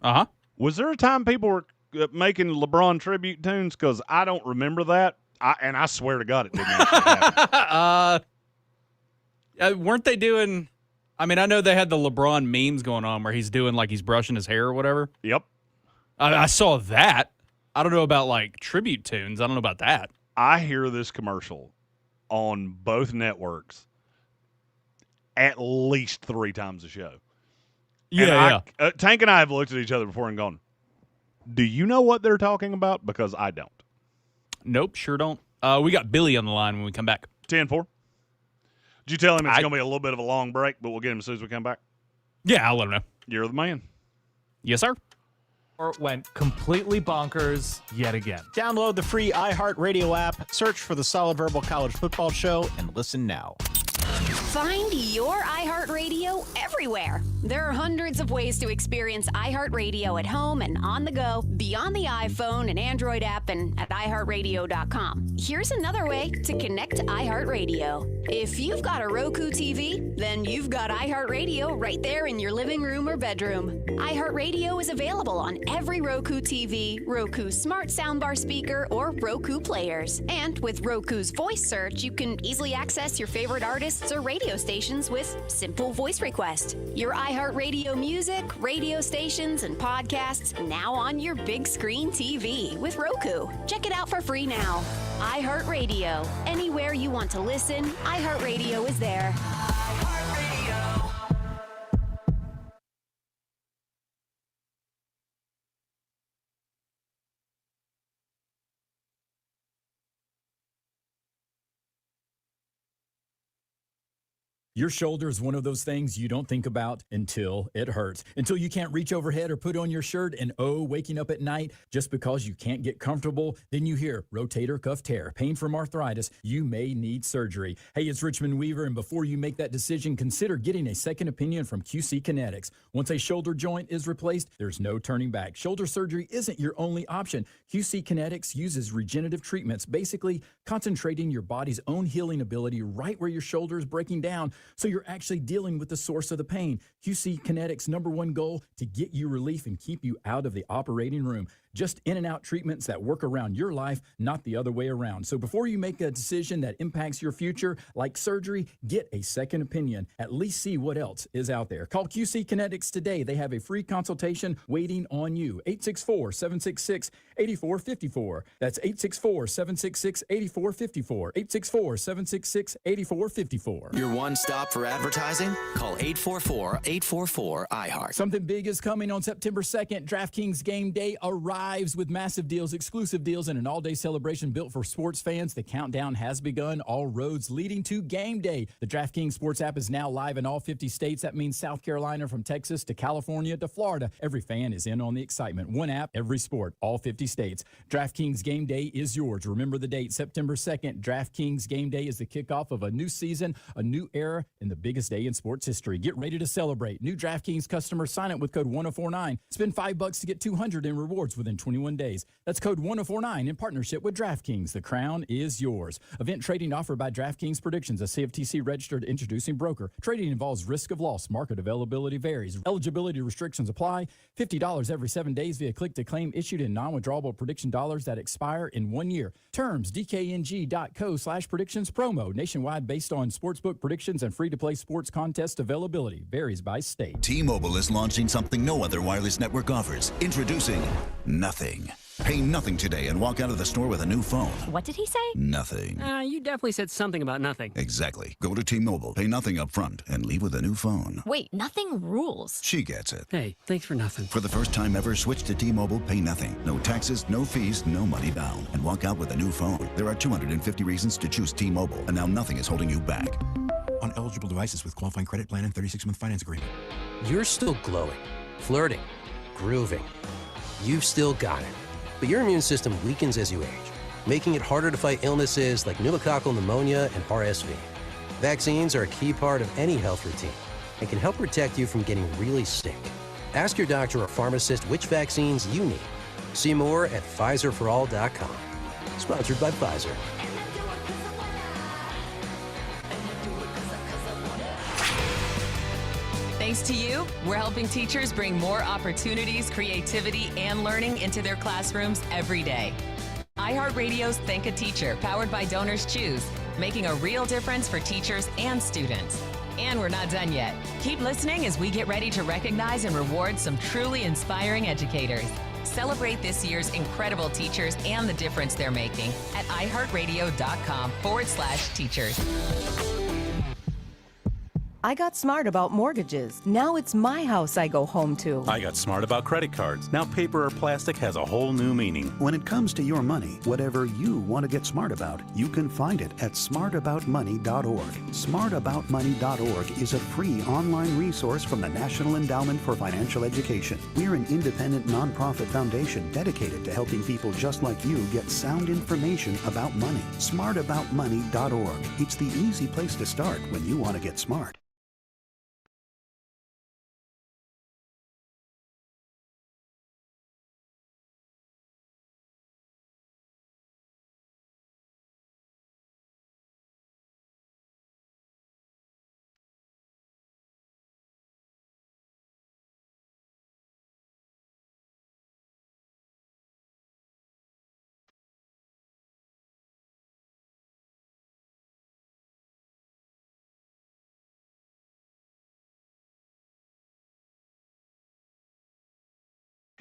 Uh-huh. Was there a time people were making LeBron tribute tunes? Because I don't remember that. I swear to God it didn't actually happen. Weren't they doing... I mean, I know they had the LeBron memes going on where he's doing like he's brushing his hair or whatever. Yep. I saw that. I don't know about like tribute tunes. I don't know about that. I hear this commercial on both networks at least 3 times a show. Yeah. Tank and I have looked at each other before and gone, do you know what they're talking about? Because I don't. Nope, sure don't. We got Billy on the line when we come back. 10-4. Did you tell him it's going to be a little bit of a long break, but we'll get him as soon as we come back? Yeah, I'll let him know. You're the man. Yes, sir. Or went completely bonkers yet again. Download the free iHeartRadio app, search for the Solid Verbal College Football Show, and listen now. Find your iHeartRadio everywhere. There are hundreds of ways to experience iHeartRadio at home and on the go, beyond the iPhone and Android app and at iHeartRadio.com. Here's another way to connect to iHeartRadio. If you've got a Roku TV, then you've got iHeartRadio right there in your living room or bedroom. iHeartRadio is available on every Roku TV, Roku Smart Soundbar speaker, or Roku players. And with Roku's voice search, you can easily access your favorite artists or radio stations with simple voice request. Your iHeartRadio music, radio stations, and podcasts now on your big screen TV with Roku. Check it out for free now. iHeartRadio. Anywhere you want to listen, iHeartRadio is there. Your shoulder is one of those things you don't think about until it hurts, until you can't reach overhead or put on your shirt, and waking up at night just because you can't get comfortable. Then you hear rotator cuff tear, pain from arthritis. You may need surgery. Hey, it's Richmond Weaver, and before you make that decision, consider getting a second opinion from QC Kinetics. Once a shoulder joint is replaced, there's no turning back. Shoulder surgery isn't your only option. QC Kinetics uses regenerative treatments, basically concentrating your body's own healing ability right where your shoulder is breaking down, so you're actually dealing with the source of the pain. QC Kinetics' #1 goal, to get you relief and keep you out of the operating room. Just in and out treatments that work around your life, not the other way around. So before you make a decision that impacts your future, like surgery, get a second opinion. At least see what else is out there. Call QC Kinetics today. They have a free consultation waiting on you. 864-766-8454. That's 864-766-8454. 864-766-8454. Your one stop for advertising? Call 844-844-iHeart. Something big is coming on September 2nd. DraftKings Game Day arrives. lives with massive deals, exclusive deals, and an all-day celebration built for sports fans. The countdown has begun. All roads leading to game day. The DraftKings Sports app is now live in all 50 states. That means South Carolina, from Texas to California to Florida. Every fan is in on the excitement. One app, every sport, all 50 states. DraftKings Game Day is yours. Remember the date, September 2nd. DraftKings Game Day is the kickoff of a new season, a new era, and the biggest day in sports history. Get ready to celebrate. New DraftKings customers sign up with code 1049. Spend $5 to get $200 in rewards within 21 days. That's code 1049 in partnership with DraftKings. The crown is yours. Event trading offered by DraftKings Predictions, a CFTC registered introducing broker. Trading involves risk of loss. Market availability varies. Eligibility restrictions apply. $50 every 7 days via click-to-claim issued in non-withdrawable prediction dollars that expire in 1 year. Terms, dkng.co/predictions promo. Nationwide based on sportsbook predictions and free-to-play sports contest availability. Varies by state. T-Mobile is launching something no other wireless network offers. Introducing Nothing. Pay nothing today and walk out of the store with a new phone. What did he say? Nothing. You definitely said something about nothing. Exactly. Go to T-Mobile, pay nothing up front, and leave with a new phone. Wait, nothing rules. She gets it. Hey, thanks for nothing. For the first time ever, switch to T-Mobile, pay nothing. No taxes, no fees, no money down. And walk out with a new phone. There are 250 reasons to choose T-Mobile, and now nothing is holding you back. On eligible devices with qualifying credit plan and 36-month finance agreement. You're still glowing, flirting, grooving. You've still got it. But your immune system weakens as you age, making it harder to fight illnesses like pneumococcal pneumonia and RSV. Vaccines are a key part of any health routine and can help protect you from getting really sick. Ask your doctor or pharmacist which vaccines you need. See more at PfizerForAll.com. Sponsored by Pfizer. Thanks to you, we're helping teachers bring more opportunities, creativity, and learning into their classrooms every day. iHeartRadio's Think a Teacher, powered by Donors Choose, making a real difference for teachers and students. And we're not done yet. Keep listening as we get ready to recognize and reward some truly inspiring educators. Celebrate this year's incredible teachers and the difference they're making at iHeartRadio.com/teachers. I got smart about mortgages. Now it's my house I go home to. I got smart about credit cards. Now paper or plastic has a whole new meaning. When it comes to your money, whatever you want to get smart about, you can find it at smartaboutmoney.org. Smartaboutmoney.org is a free online resource from the National Endowment for Financial Education. We're an independent nonprofit foundation dedicated to helping people just like you get sound information about money. Smartaboutmoney.org. It's the easy place to start when you want to get smart.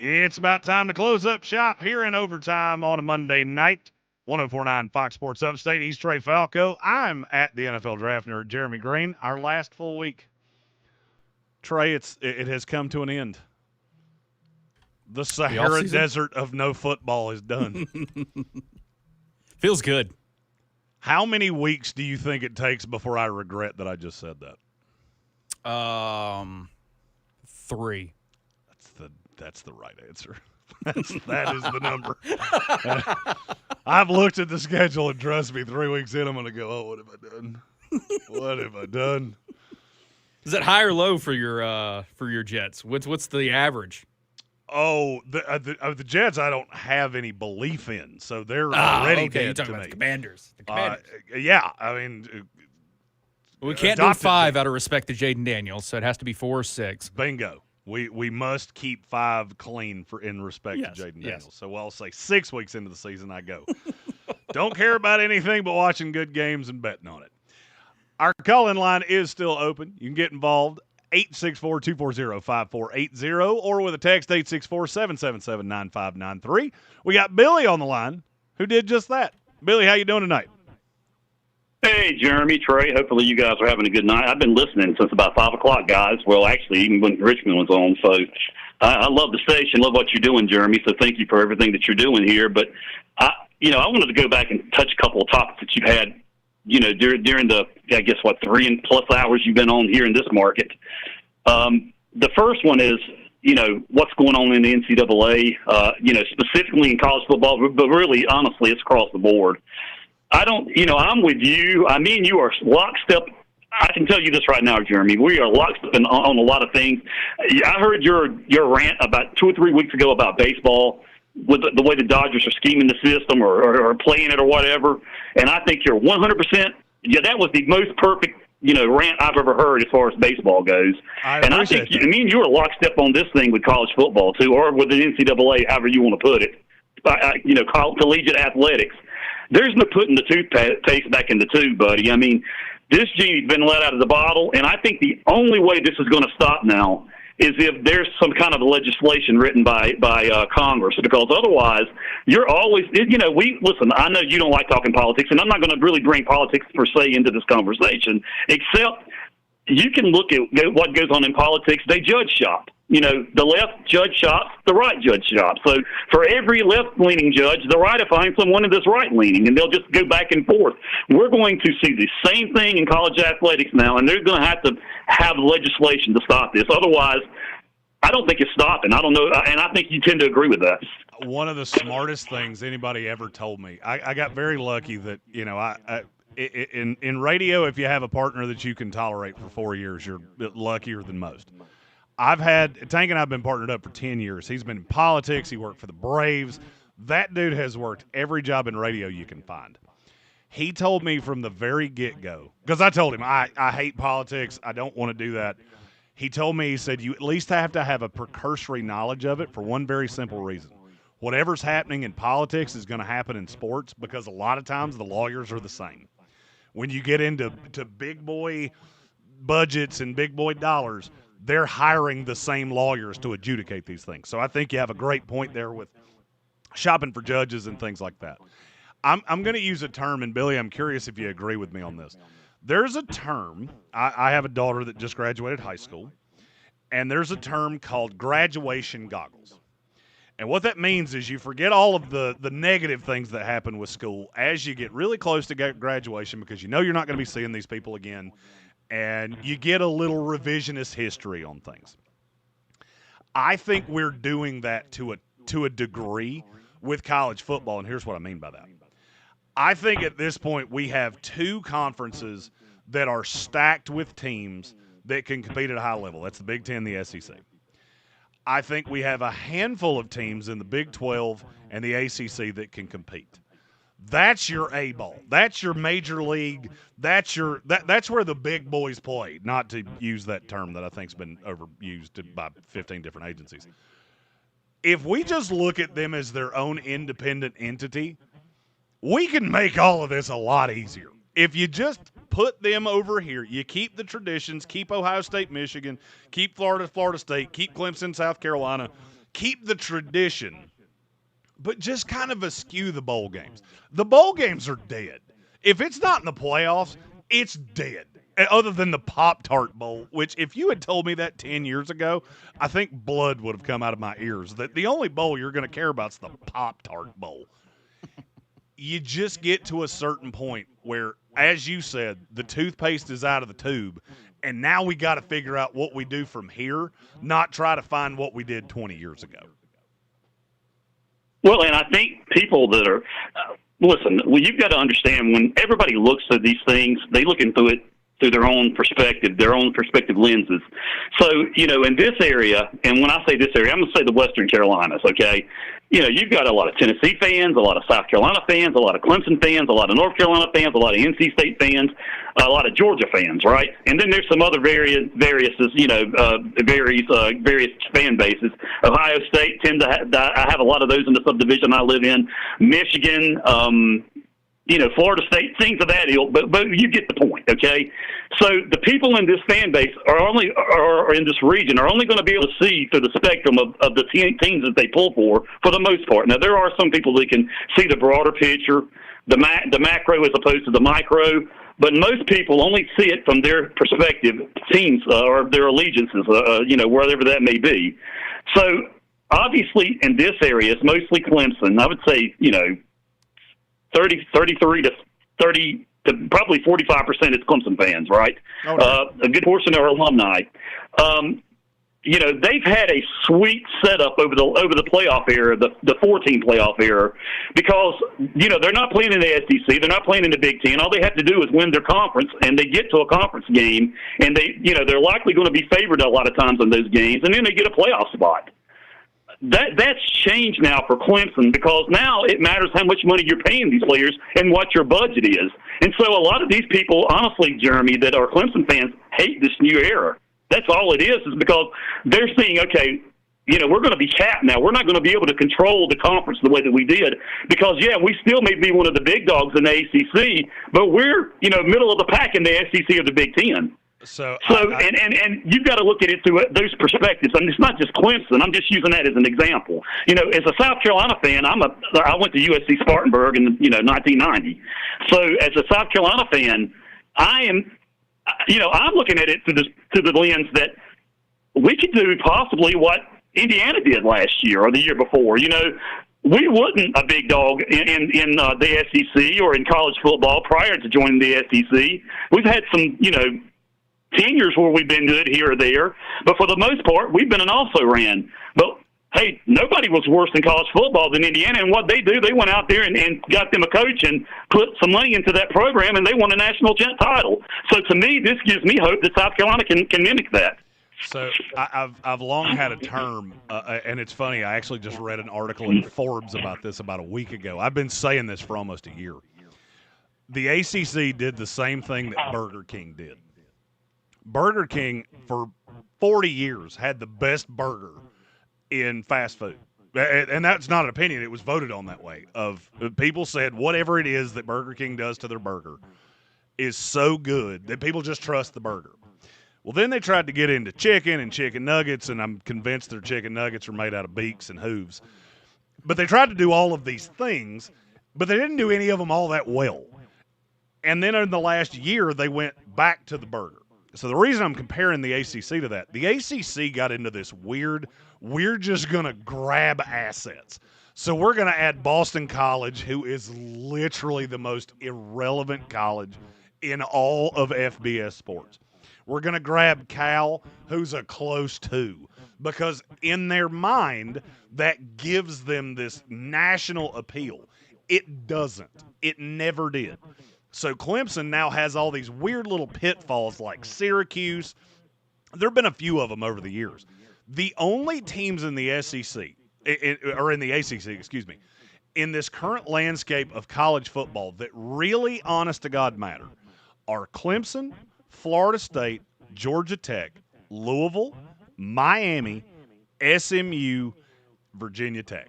It's about time to close up shop here in overtime on a Monday night. 1049 Fox Sports Upstate. He's Trey Falco. I'm at the NFL Draft Nerd, Jeremy Greene. Our last full week. Trey, it has come to an end. The Sahara Desert of no football is done. Feels good. How many weeks do you think it takes before I regret that I just said that? 3. That's the right answer. That is the number. I've looked at the schedule, and trust me, 3 weeks in, I'm going to go, oh, what have I done? What have I done? Is that high or low for your Jets? What's the average? Oh, the Jets I don't have any belief in, so they're already okay. dead You're talking to about me. The Commanders. Yeah, I mean. We can't do 5 out of respect to Jaden Daniels, so it has to be 4 or 6. Bingo. We must keep 5 clean in respect to Jaden Daniels. So I'll say 6 weeks into the season I go. Don't care about anything but watching good games and betting on it. Our call-in line is still open. You can get involved, 864-240-5480, or with a text, 864-777-9593. We got Billy on the line who did just that. Billy, how you doing tonight? Hey, Jeremy, Trey. Hopefully you guys are having a good night. I've been listening since about 5 o'clock, guys. Well, actually, even when Richmond was on. So I love the station, love what you're doing, Jeremy. So thank you for everything that you're doing here. But I wanted to go back and touch a couple of topics that you've had, during the, 3+ hours you've been on here in this market. The first one is, what's going on in the NCAA, specifically in college football, but really, honestly, it's across the board. I'm with you. Me and you are lockstep. I can tell you this right now, Jeremy. We are lockstep on a lot of things. I heard your rant about 2 or 3 weeks ago about baseball, with the way the Dodgers are scheming the system or playing it or whatever. And I think you're 100%. Yeah, that was the most perfect, rant I've ever heard as far as baseball goes. I think me and you are lockstep on this thing with college football too, or with the NCAA, however you want to put it. Collegiate athletics. There's no putting the toothpaste back in the tube, buddy. I mean, this genie's been let out of the bottle, and I think the only way this is going to stop now is if there's some kind of legislation written by Congress, because otherwise you're always, listen, I know you don't like talking politics, and I'm not going to really bring politics per se into this conversation, except you can look at what goes on in politics. They judge shop. The left judge shops, the right judge shops. So for every left-leaning judge, the right will find someone that's right-leaning, and they'll just go back and forth. We're going to see the same thing in college athletics now, and they're going to have legislation to stop this. Otherwise, I don't think it's stopping. I don't know, and I think you tend to agree with that. One of the smartest things anybody ever told me. I got very lucky that, in radio, if you have a partner that you can tolerate for 4 years, you're luckier than most. Tank and I have been partnered up for 10 years. He's been in politics. He worked for the Braves. That dude has worked every job in radio you can find. He told me from the very get-go, because I told him, I hate politics. I don't want to do that. He told me, he said, you at least have to have a precursory knowledge of it for one very simple reason. Whatever's happening in politics is going to happen in sports, because a lot of times the lawyers are the same. When you get into big boy budgets and big boy dollars, they're hiring the same lawyers to adjudicate these things. So I think you have a great point there with shopping for judges and things like that. I'm going to use a term, and Billy, I'm curious if you agree with me on this. There's a term, I have a daughter that just graduated high school, and there's a term called graduation goggles. And what that means is you forget all of the negative things that happen with school as you get really close to graduation, because you're not going to be seeing these people again, and you get a little revisionist history on things. I think we're doing that to a degree with college football, and here's what I mean by that. I think at this point we have 2 conferences that are stacked with teams that can compete at a high level. That's the Big Ten, the SEC. I think we have a handful of teams in the Big 12 and the ACC that can compete. That's your A-ball. That's your major league. That's where the big boys play, not to use that term that I think's been overused by 15 different agencies. If we just look at them as their own independent entity, we can make all of this a lot easier. If you just put them over here, you keep the traditions, keep Ohio State, Michigan, keep Florida State, keep Clemson, South Carolina, keep the tradition, but just kind of eschew the bowl games. The bowl games are dead. If it's not in the playoffs, it's dead. Other than the Pop-Tart Bowl, which if you had told me that 10 years ago, I think blood would have come out of my ears. That the only bowl you're going to care about is the Pop-Tart Bowl. You just get to a certain point where, as you said, the toothpaste is out of the tube, and now we got to figure out what we do from here, not try to find what we did 20 years ago. Well, and I think people that are listen, you've got to understand, when everybody looks at these things, they look into it through their own perspective lenses. So, in this area, and when I say this area, I'm going to say the Western Carolinas, okay? You've got a lot of Tennessee fans, a lot of South Carolina fans, a lot of Clemson fans, a lot of North Carolina fans, a lot of NC State fans, a lot of Georgia fans, right? And then there's some other various fan bases. Ohio State I have a lot of those in the subdivision I live in. Michigan, Florida State, things of that ilk, but you get the point, okay? So the people in this fan base are in this region are only going to be able to see through the spectrum of the teams that they pull for the most part. Now, there are some people that can see the broader picture, the macro as opposed to the micro. But most people only see it from their perspective, teams or their allegiances, wherever that may be. So obviously in this area, it's mostly Clemson. I would say, 33 to 30 to probably 45% is Clemson fans, right? A good portion are alumni. They've had a sweet setup over the playoff era, the 4-team playoff era, because, they're not playing in the SEC. They're not playing in the Big Ten. All they have to do is win their conference, and they get to a conference game, and they're likely going to be favored a lot of times in those games, and then they get a playoff spot. That's changed now for Clemson, because now it matters how much money you're paying these players and what your budget is. And so a lot of these people, honestly, Jeremy, that are Clemson fans, hate this new era. That's all it is because they're seeing, okay, we're going to be capped now. We're not going to be able to control the conference the way that we did because, we still may be one of the big dogs in the ACC, but we're, middle of the pack in the SEC of the Big Ten. And you've got to look at it through those perspectives. I mean, it's not just Clemson. I'm just using that as an example. As a South Carolina fan, I went to USC Spartanburg in 1990. So as a South Carolina fan, I'm looking at it through the lens that we could do possibly what Indiana did last year or the year before. We wasn't a big dog in the SEC or in college football prior to joining the SEC. We've had some, tenures where we've been good here or there, but for the most part, we've been an also-ran. But, hey, nobody was worse in college football than Indiana, and what they do, they went out there and got them a coach and put some money into that program, and they won a national title. So, to me, this gives me hope that South Carolina can mimic that. So I've long had a term, and it's funny, I actually just read an article in Forbes about this about a week ago. I've been saying this for almost a year. The ACC did the same thing that Burger King did. Burger King, for 40 years, had the best burger in fast food. And that's not an opinion. It was voted on that way. People said whatever it is that Burger King does to their burger is so good that people just trust the burger. Well, then they tried to get into chicken and chicken nuggets, and I'm convinced their chicken nuggets are made out of beaks and hooves. But they tried to do all of these things, but they didn't do any of them all that well. And then in the last year, they went back to the burger. So the reason I'm comparing the ACC to that, the ACC got into this we're just going to grab assets. So we're going to add Boston College, who is literally the most irrelevant college in all of FBS sports. We're going to grab Cal, who's a close two, because in their mind, that gives them this national appeal. It doesn't. It never did. So Clemson now has all these weird little pitfalls like Syracuse. There have been a few of them over the years. The only teams in the SEC, or in the ACC, in this current landscape of college football that really, honest to God, matter are Clemson, Florida State, Georgia Tech, Louisville, Miami, SMU, Virginia Tech.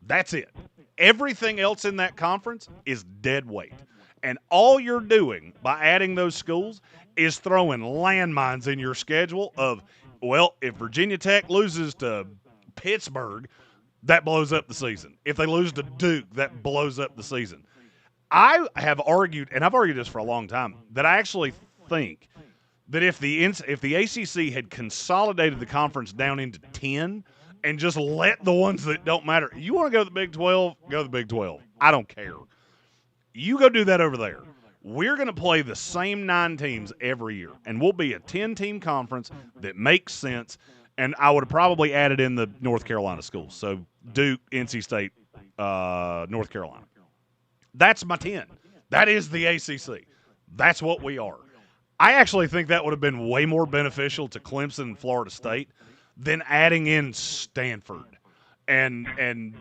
That's it. Everything else in that conference is dead weight. And all you're doing by adding those schools is throwing landmines in your schedule of, well, if Virginia Tech loses to Pittsburgh, that blows up the season. If they lose to Duke, that blows up the season. I have argued, and I've argued this for a long time, that I actually think that if the ACC had consolidated the conference down into 10 and just let the ones that don't matter, you want to go to the Big 12, go to the Big 12. I don't care. You go do that over there. We're going to play the same 9 teams every year, and we'll be a 10-team conference that makes sense, and I would have probably added in the North Carolina schools, so Duke, NC State, North Carolina. That's my 10. That is the ACC. That's what we are. I actually think that would have been way more beneficial to Clemson and Florida State than adding in Stanford and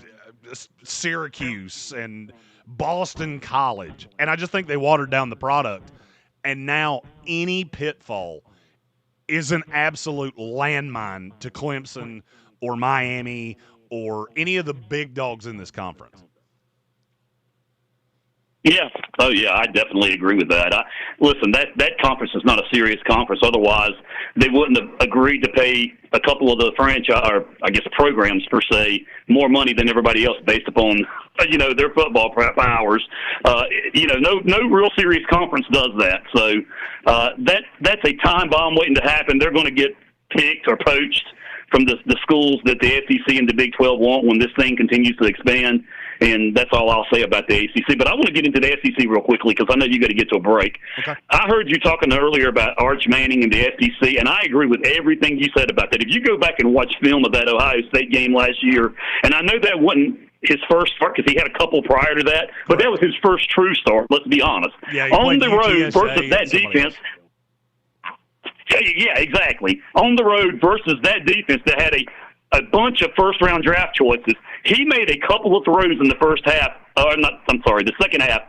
Syracuse and Boston College. And I just think they watered down the product. And now any pitfall is an absolute landmine to Clemson or Miami or any of the big dogs in this conference. Yeah. Oh, yeah. I definitely agree with that. Listen, that conference is not a serious conference. Otherwise, they wouldn't have agreed to pay a couple of the franchise, or I guess programs per se, more money than everybody else based upon their football powers. No real serious conference does that. So that's a time bomb waiting to happen. They're going to get picked or poached from the schools that the SEC and the Big 12 want when this thing continues to expand. And that's all I'll say about the ACC. But I want to get into the SEC real quickly because I know you got to get to a break. Okay. I heard you talking earlier about Arch Manning and the SEC, and I agree with everything you said about that. If you go back and watch film of that Ohio State game last year, and I know that wasn't his first start because he had a couple prior to that, but that was his first true start, let's be honest. Yeah, on the road versus that defense. Yeah, exactly. On the road versus that defense that had a bunch of first-round draft choices. He made a couple of throws in the the second half,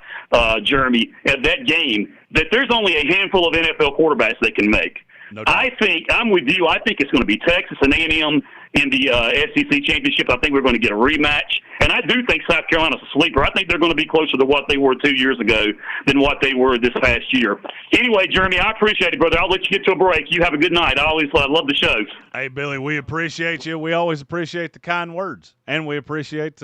Jeremy, at that game, that there's only a handful of NFL quarterbacks that can make. No doubt. I think, I'm with you, I think it's going to be Texas and A&M in the SEC championship. I think we're going to get a rematch. And I do think South Carolina's a sleeper. I think they're going to be closer to what they were 2 years ago than what they were this past year. Anyway, Jeremy, I appreciate it, brother. I'll let you get to a break. You have a good night. I always love the show. Hey, Billy, we appreciate you. We always appreciate the kind words. And we appreciate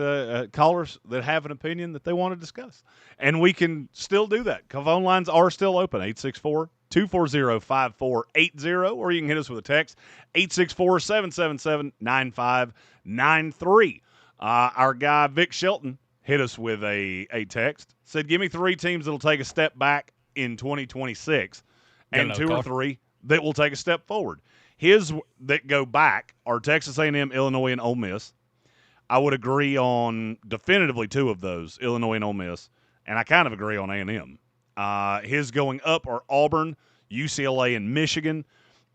callers that have an opinion that they want to discuss. And we can still do that. Phone lines are still open, 864-240-5480, or you can hit us with a text, 864-777-9593. Our guy, Vic Shelton, hit us with a text, said, give me 3 teams that will take a step back in 2026 and 2 or 3 that will take a step forward. His that go back are Texas A&M, Illinois, and Ole Miss. I would agree on definitively 2 of those, Illinois and Ole Miss, and I kind of agree on A&M. His going up are Auburn, UCLA, and Michigan.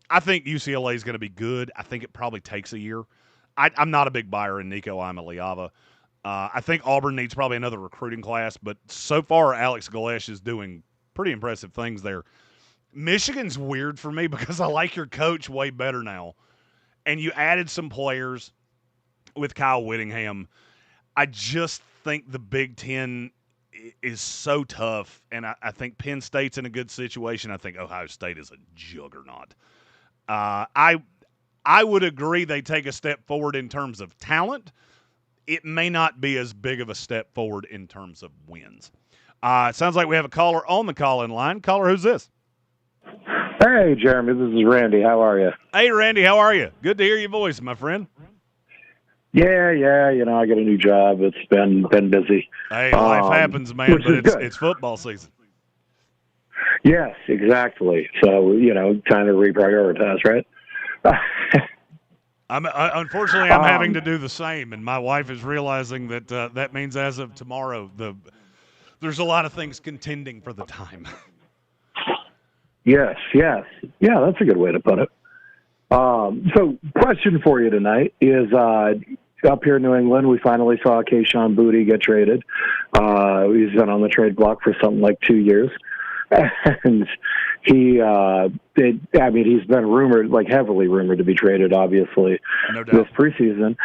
I think UCLA is going to be good. I think it probably takes a year. I'm not a big buyer in Nico Imaliava. I think Auburn needs probably another recruiting class, but so far Alex Galesh is doing pretty impressive things there. Michigan's weird for me because I like your coach way better now, and you added some players with Kyle Whittingham. I just think the Big Ten is so tough, and I think Penn State's in a good situation. I think Ohio State is a juggernaut. I would agree they take a step forward in terms of talent. It may not be as big of a step forward in terms of wins. It sounds like we have a caller on the call-in line. Caller, who's this? Hey, Jeremy, this is Randy. How are you? Hey, Randy, how are you? Good to hear your voice, my friend. Yeah, I got a new job. It's been busy. Hey, life happens, man, but it's football season. Yes, exactly. So, time to reprioritize, right? Unfortunately, I'm having to do the same, and my wife is realizing that that means as of tomorrow, there's a lot of things contending for the time. Yes. Yeah, that's a good way to put it. So, question for you tonight is up here in New England, we finally saw Kayshon Boutte get traded. He's been on the trade block for something like 2 years. And he's been rumored, like heavily rumored to be traded, obviously, this preseason.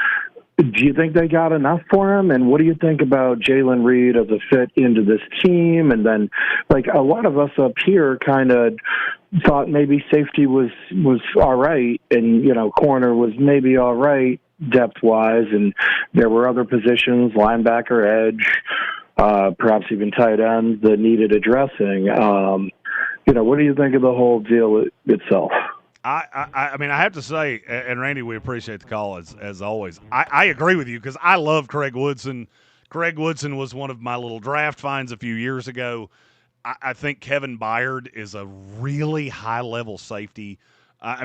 Do you think they got enough for him? And what do you think about Jalen Reed as a fit into this team? And then, like, a lot of us up here kind of thought maybe safety was all right, and, corner was maybe all right depth-wise, and there were other positions, linebacker, edge, perhaps even tight ends that needed addressing. What do you think of the whole deal itself? I mean, I have to say, and Randy, we appreciate the call as always. I agree with you because I love Craig Woodson. Craig Woodson was one of my little draft finds a few years ago. I think Kevin Byard is a really high-level safety.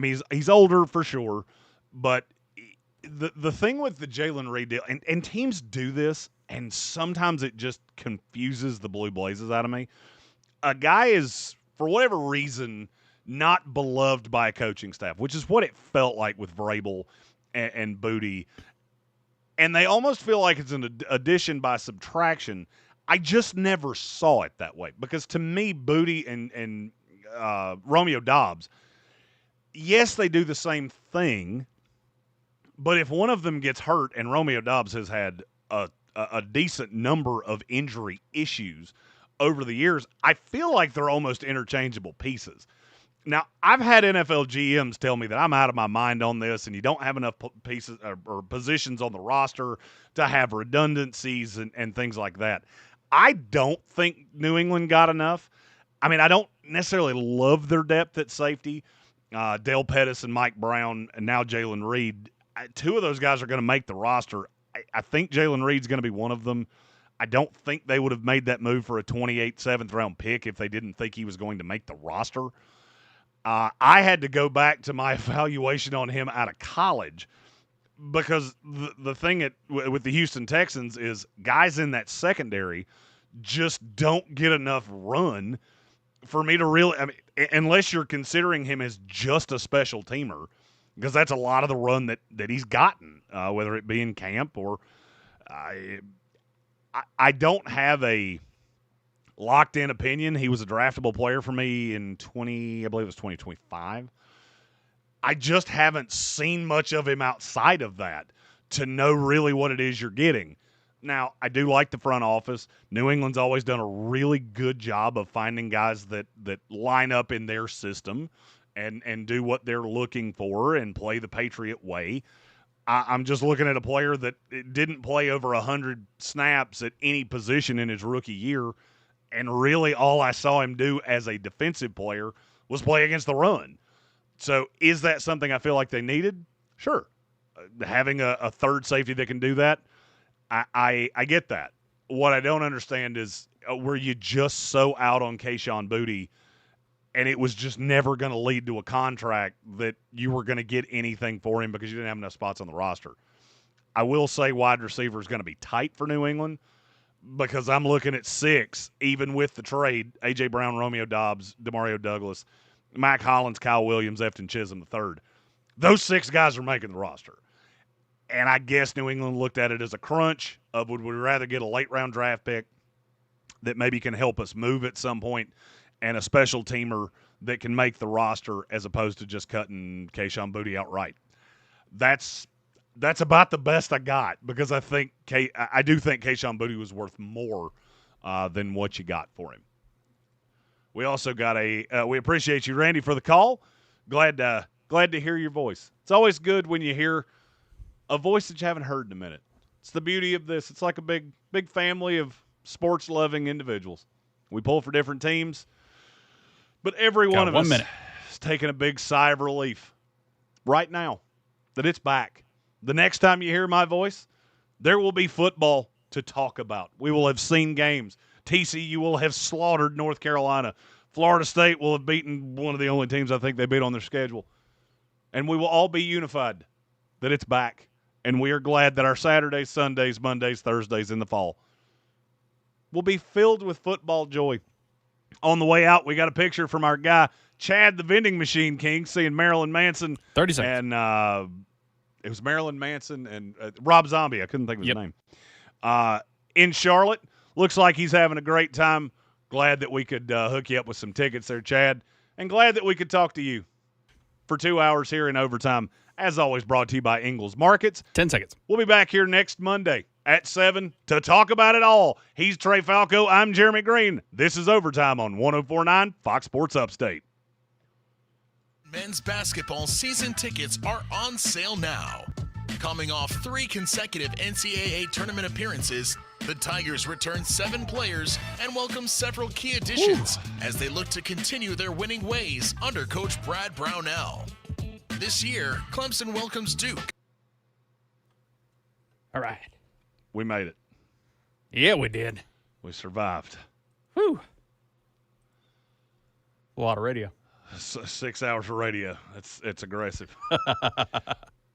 He's older for sure, but the thing with the Jalen Reed deal, and teams do this, and sometimes it just confuses the Blue Blazes out of me. A guy is, for whatever reason, not beloved by a coaching staff, which is what it felt like with Vrabel and Boutte. And they almost feel like it's an addition by subtraction. I just never saw it that way because to me, Boutte and Romeo Doubs, yes, they do the same thing, but if one of them gets hurt, and Romeo Doubs has had a decent number of injury issues over the years, I feel like they're almost interchangeable pieces. Now, I've had NFL GMs tell me that I'm out of my mind on this, and you don't have enough pieces or positions on the roster to have redundancies and things like that. I don't think New England got enough. I mean, I don't necessarily love their depth at safety. Dale Pettis and Mike Brown, and now Jalen Reed. Two of those guys are going to make the roster. I think Jalen Reed's going to be one of them. I don't think they would have made that move for a 28th, 7th-round pick if they didn't think he was going to make the roster. I had to go back to my evaluation on him out of college because the thing with the Houston Texans is guys in that secondary just don't get enough run for me to really – I mean, unless you're considering him as just a special teamer, because that's a lot of the run that he's gotten, whether it be in camp or I don't have a locked-in opinion. He was a draftable player for me in 2025. I just haven't seen much of him outside of that to know really what it is you're getting. Now, I do like the front office. New England's always done a really good job of finding guys that line up in their system and do what they're looking for and play the Patriot way. I'm just looking at a player that didn't play over 100 snaps at any position in his rookie year, and really all I saw him do as a defensive player was play against the run. So is that something I feel like they needed? Sure. Having a third safety that can do that, I get that. What I don't understand is were you just so out on Kayshon Boutte and it was just never going to lead to a contract that you were going to get anything for him because you didn't have enough spots on the roster? I will say wide receiver is going to be tight for New England because I'm looking at 6, even with the trade, A.J. Brown, Romeo Doubs, Demario Douglas, Mac Hollins, Kyle Williams, Efton Chisholm III. Those 6 guys are making the roster. And I guess New England looked at it as a crunch of would we rather get a late-round draft pick that maybe can help us move at some point and a special teamer that can make the roster as opposed to just cutting Kayshon Boutte outright. That's about the best I got because I do think Kayshon Boutte was worth more than what you got for him. We also got we appreciate you, Randy, for the call. Glad to hear your voice. It's always good when you hear a voice that you haven't heard in a minute. It's the beauty of this. It's like a big family of sports-loving individuals. We pull for different teams, but every one of us is taking a big sigh of relief right now that it's back. The next time you hear my voice, there will be football to talk about. We will have seen games. TCU will have slaughtered North Carolina. Florida State will have beaten one of the only teams I think they beat on their schedule. And we will all be unified that it's back. And we are glad that our Saturdays, Sundays, Mondays, Thursdays in the fall will be filled with football joy. On the way out, we got a picture from our guy, Chad the Vending Machine King, seeing Marilyn Manson. 30 seconds. And it was Marilyn Manson and Rob Zombie. I couldn't think of his name. In Charlotte. Looks like he's having a great time. Glad that we could hook you up with some tickets there, Chad. And glad that we could talk to you for 2 hours here in overtime. As always, brought to you by Ingles Markets. 10 seconds. We'll be back here next Monday at 7 to talk about it all. He's Trey Falco. I'm Jeremy Greene. This is Overtime on 104.9 Fox Sports Upstate. Men's basketball season tickets are on sale now. Coming off 3 consecutive NCAA tournament appearances, the Tigers return 7 players and welcome several key additions as they look to continue their winning ways under Coach Brad Brownell. This year, Clemson welcomes Duke. All right. We made it. Yeah, we did. We survived. Whew. A lot of radio. 6 hours of radio. It's aggressive.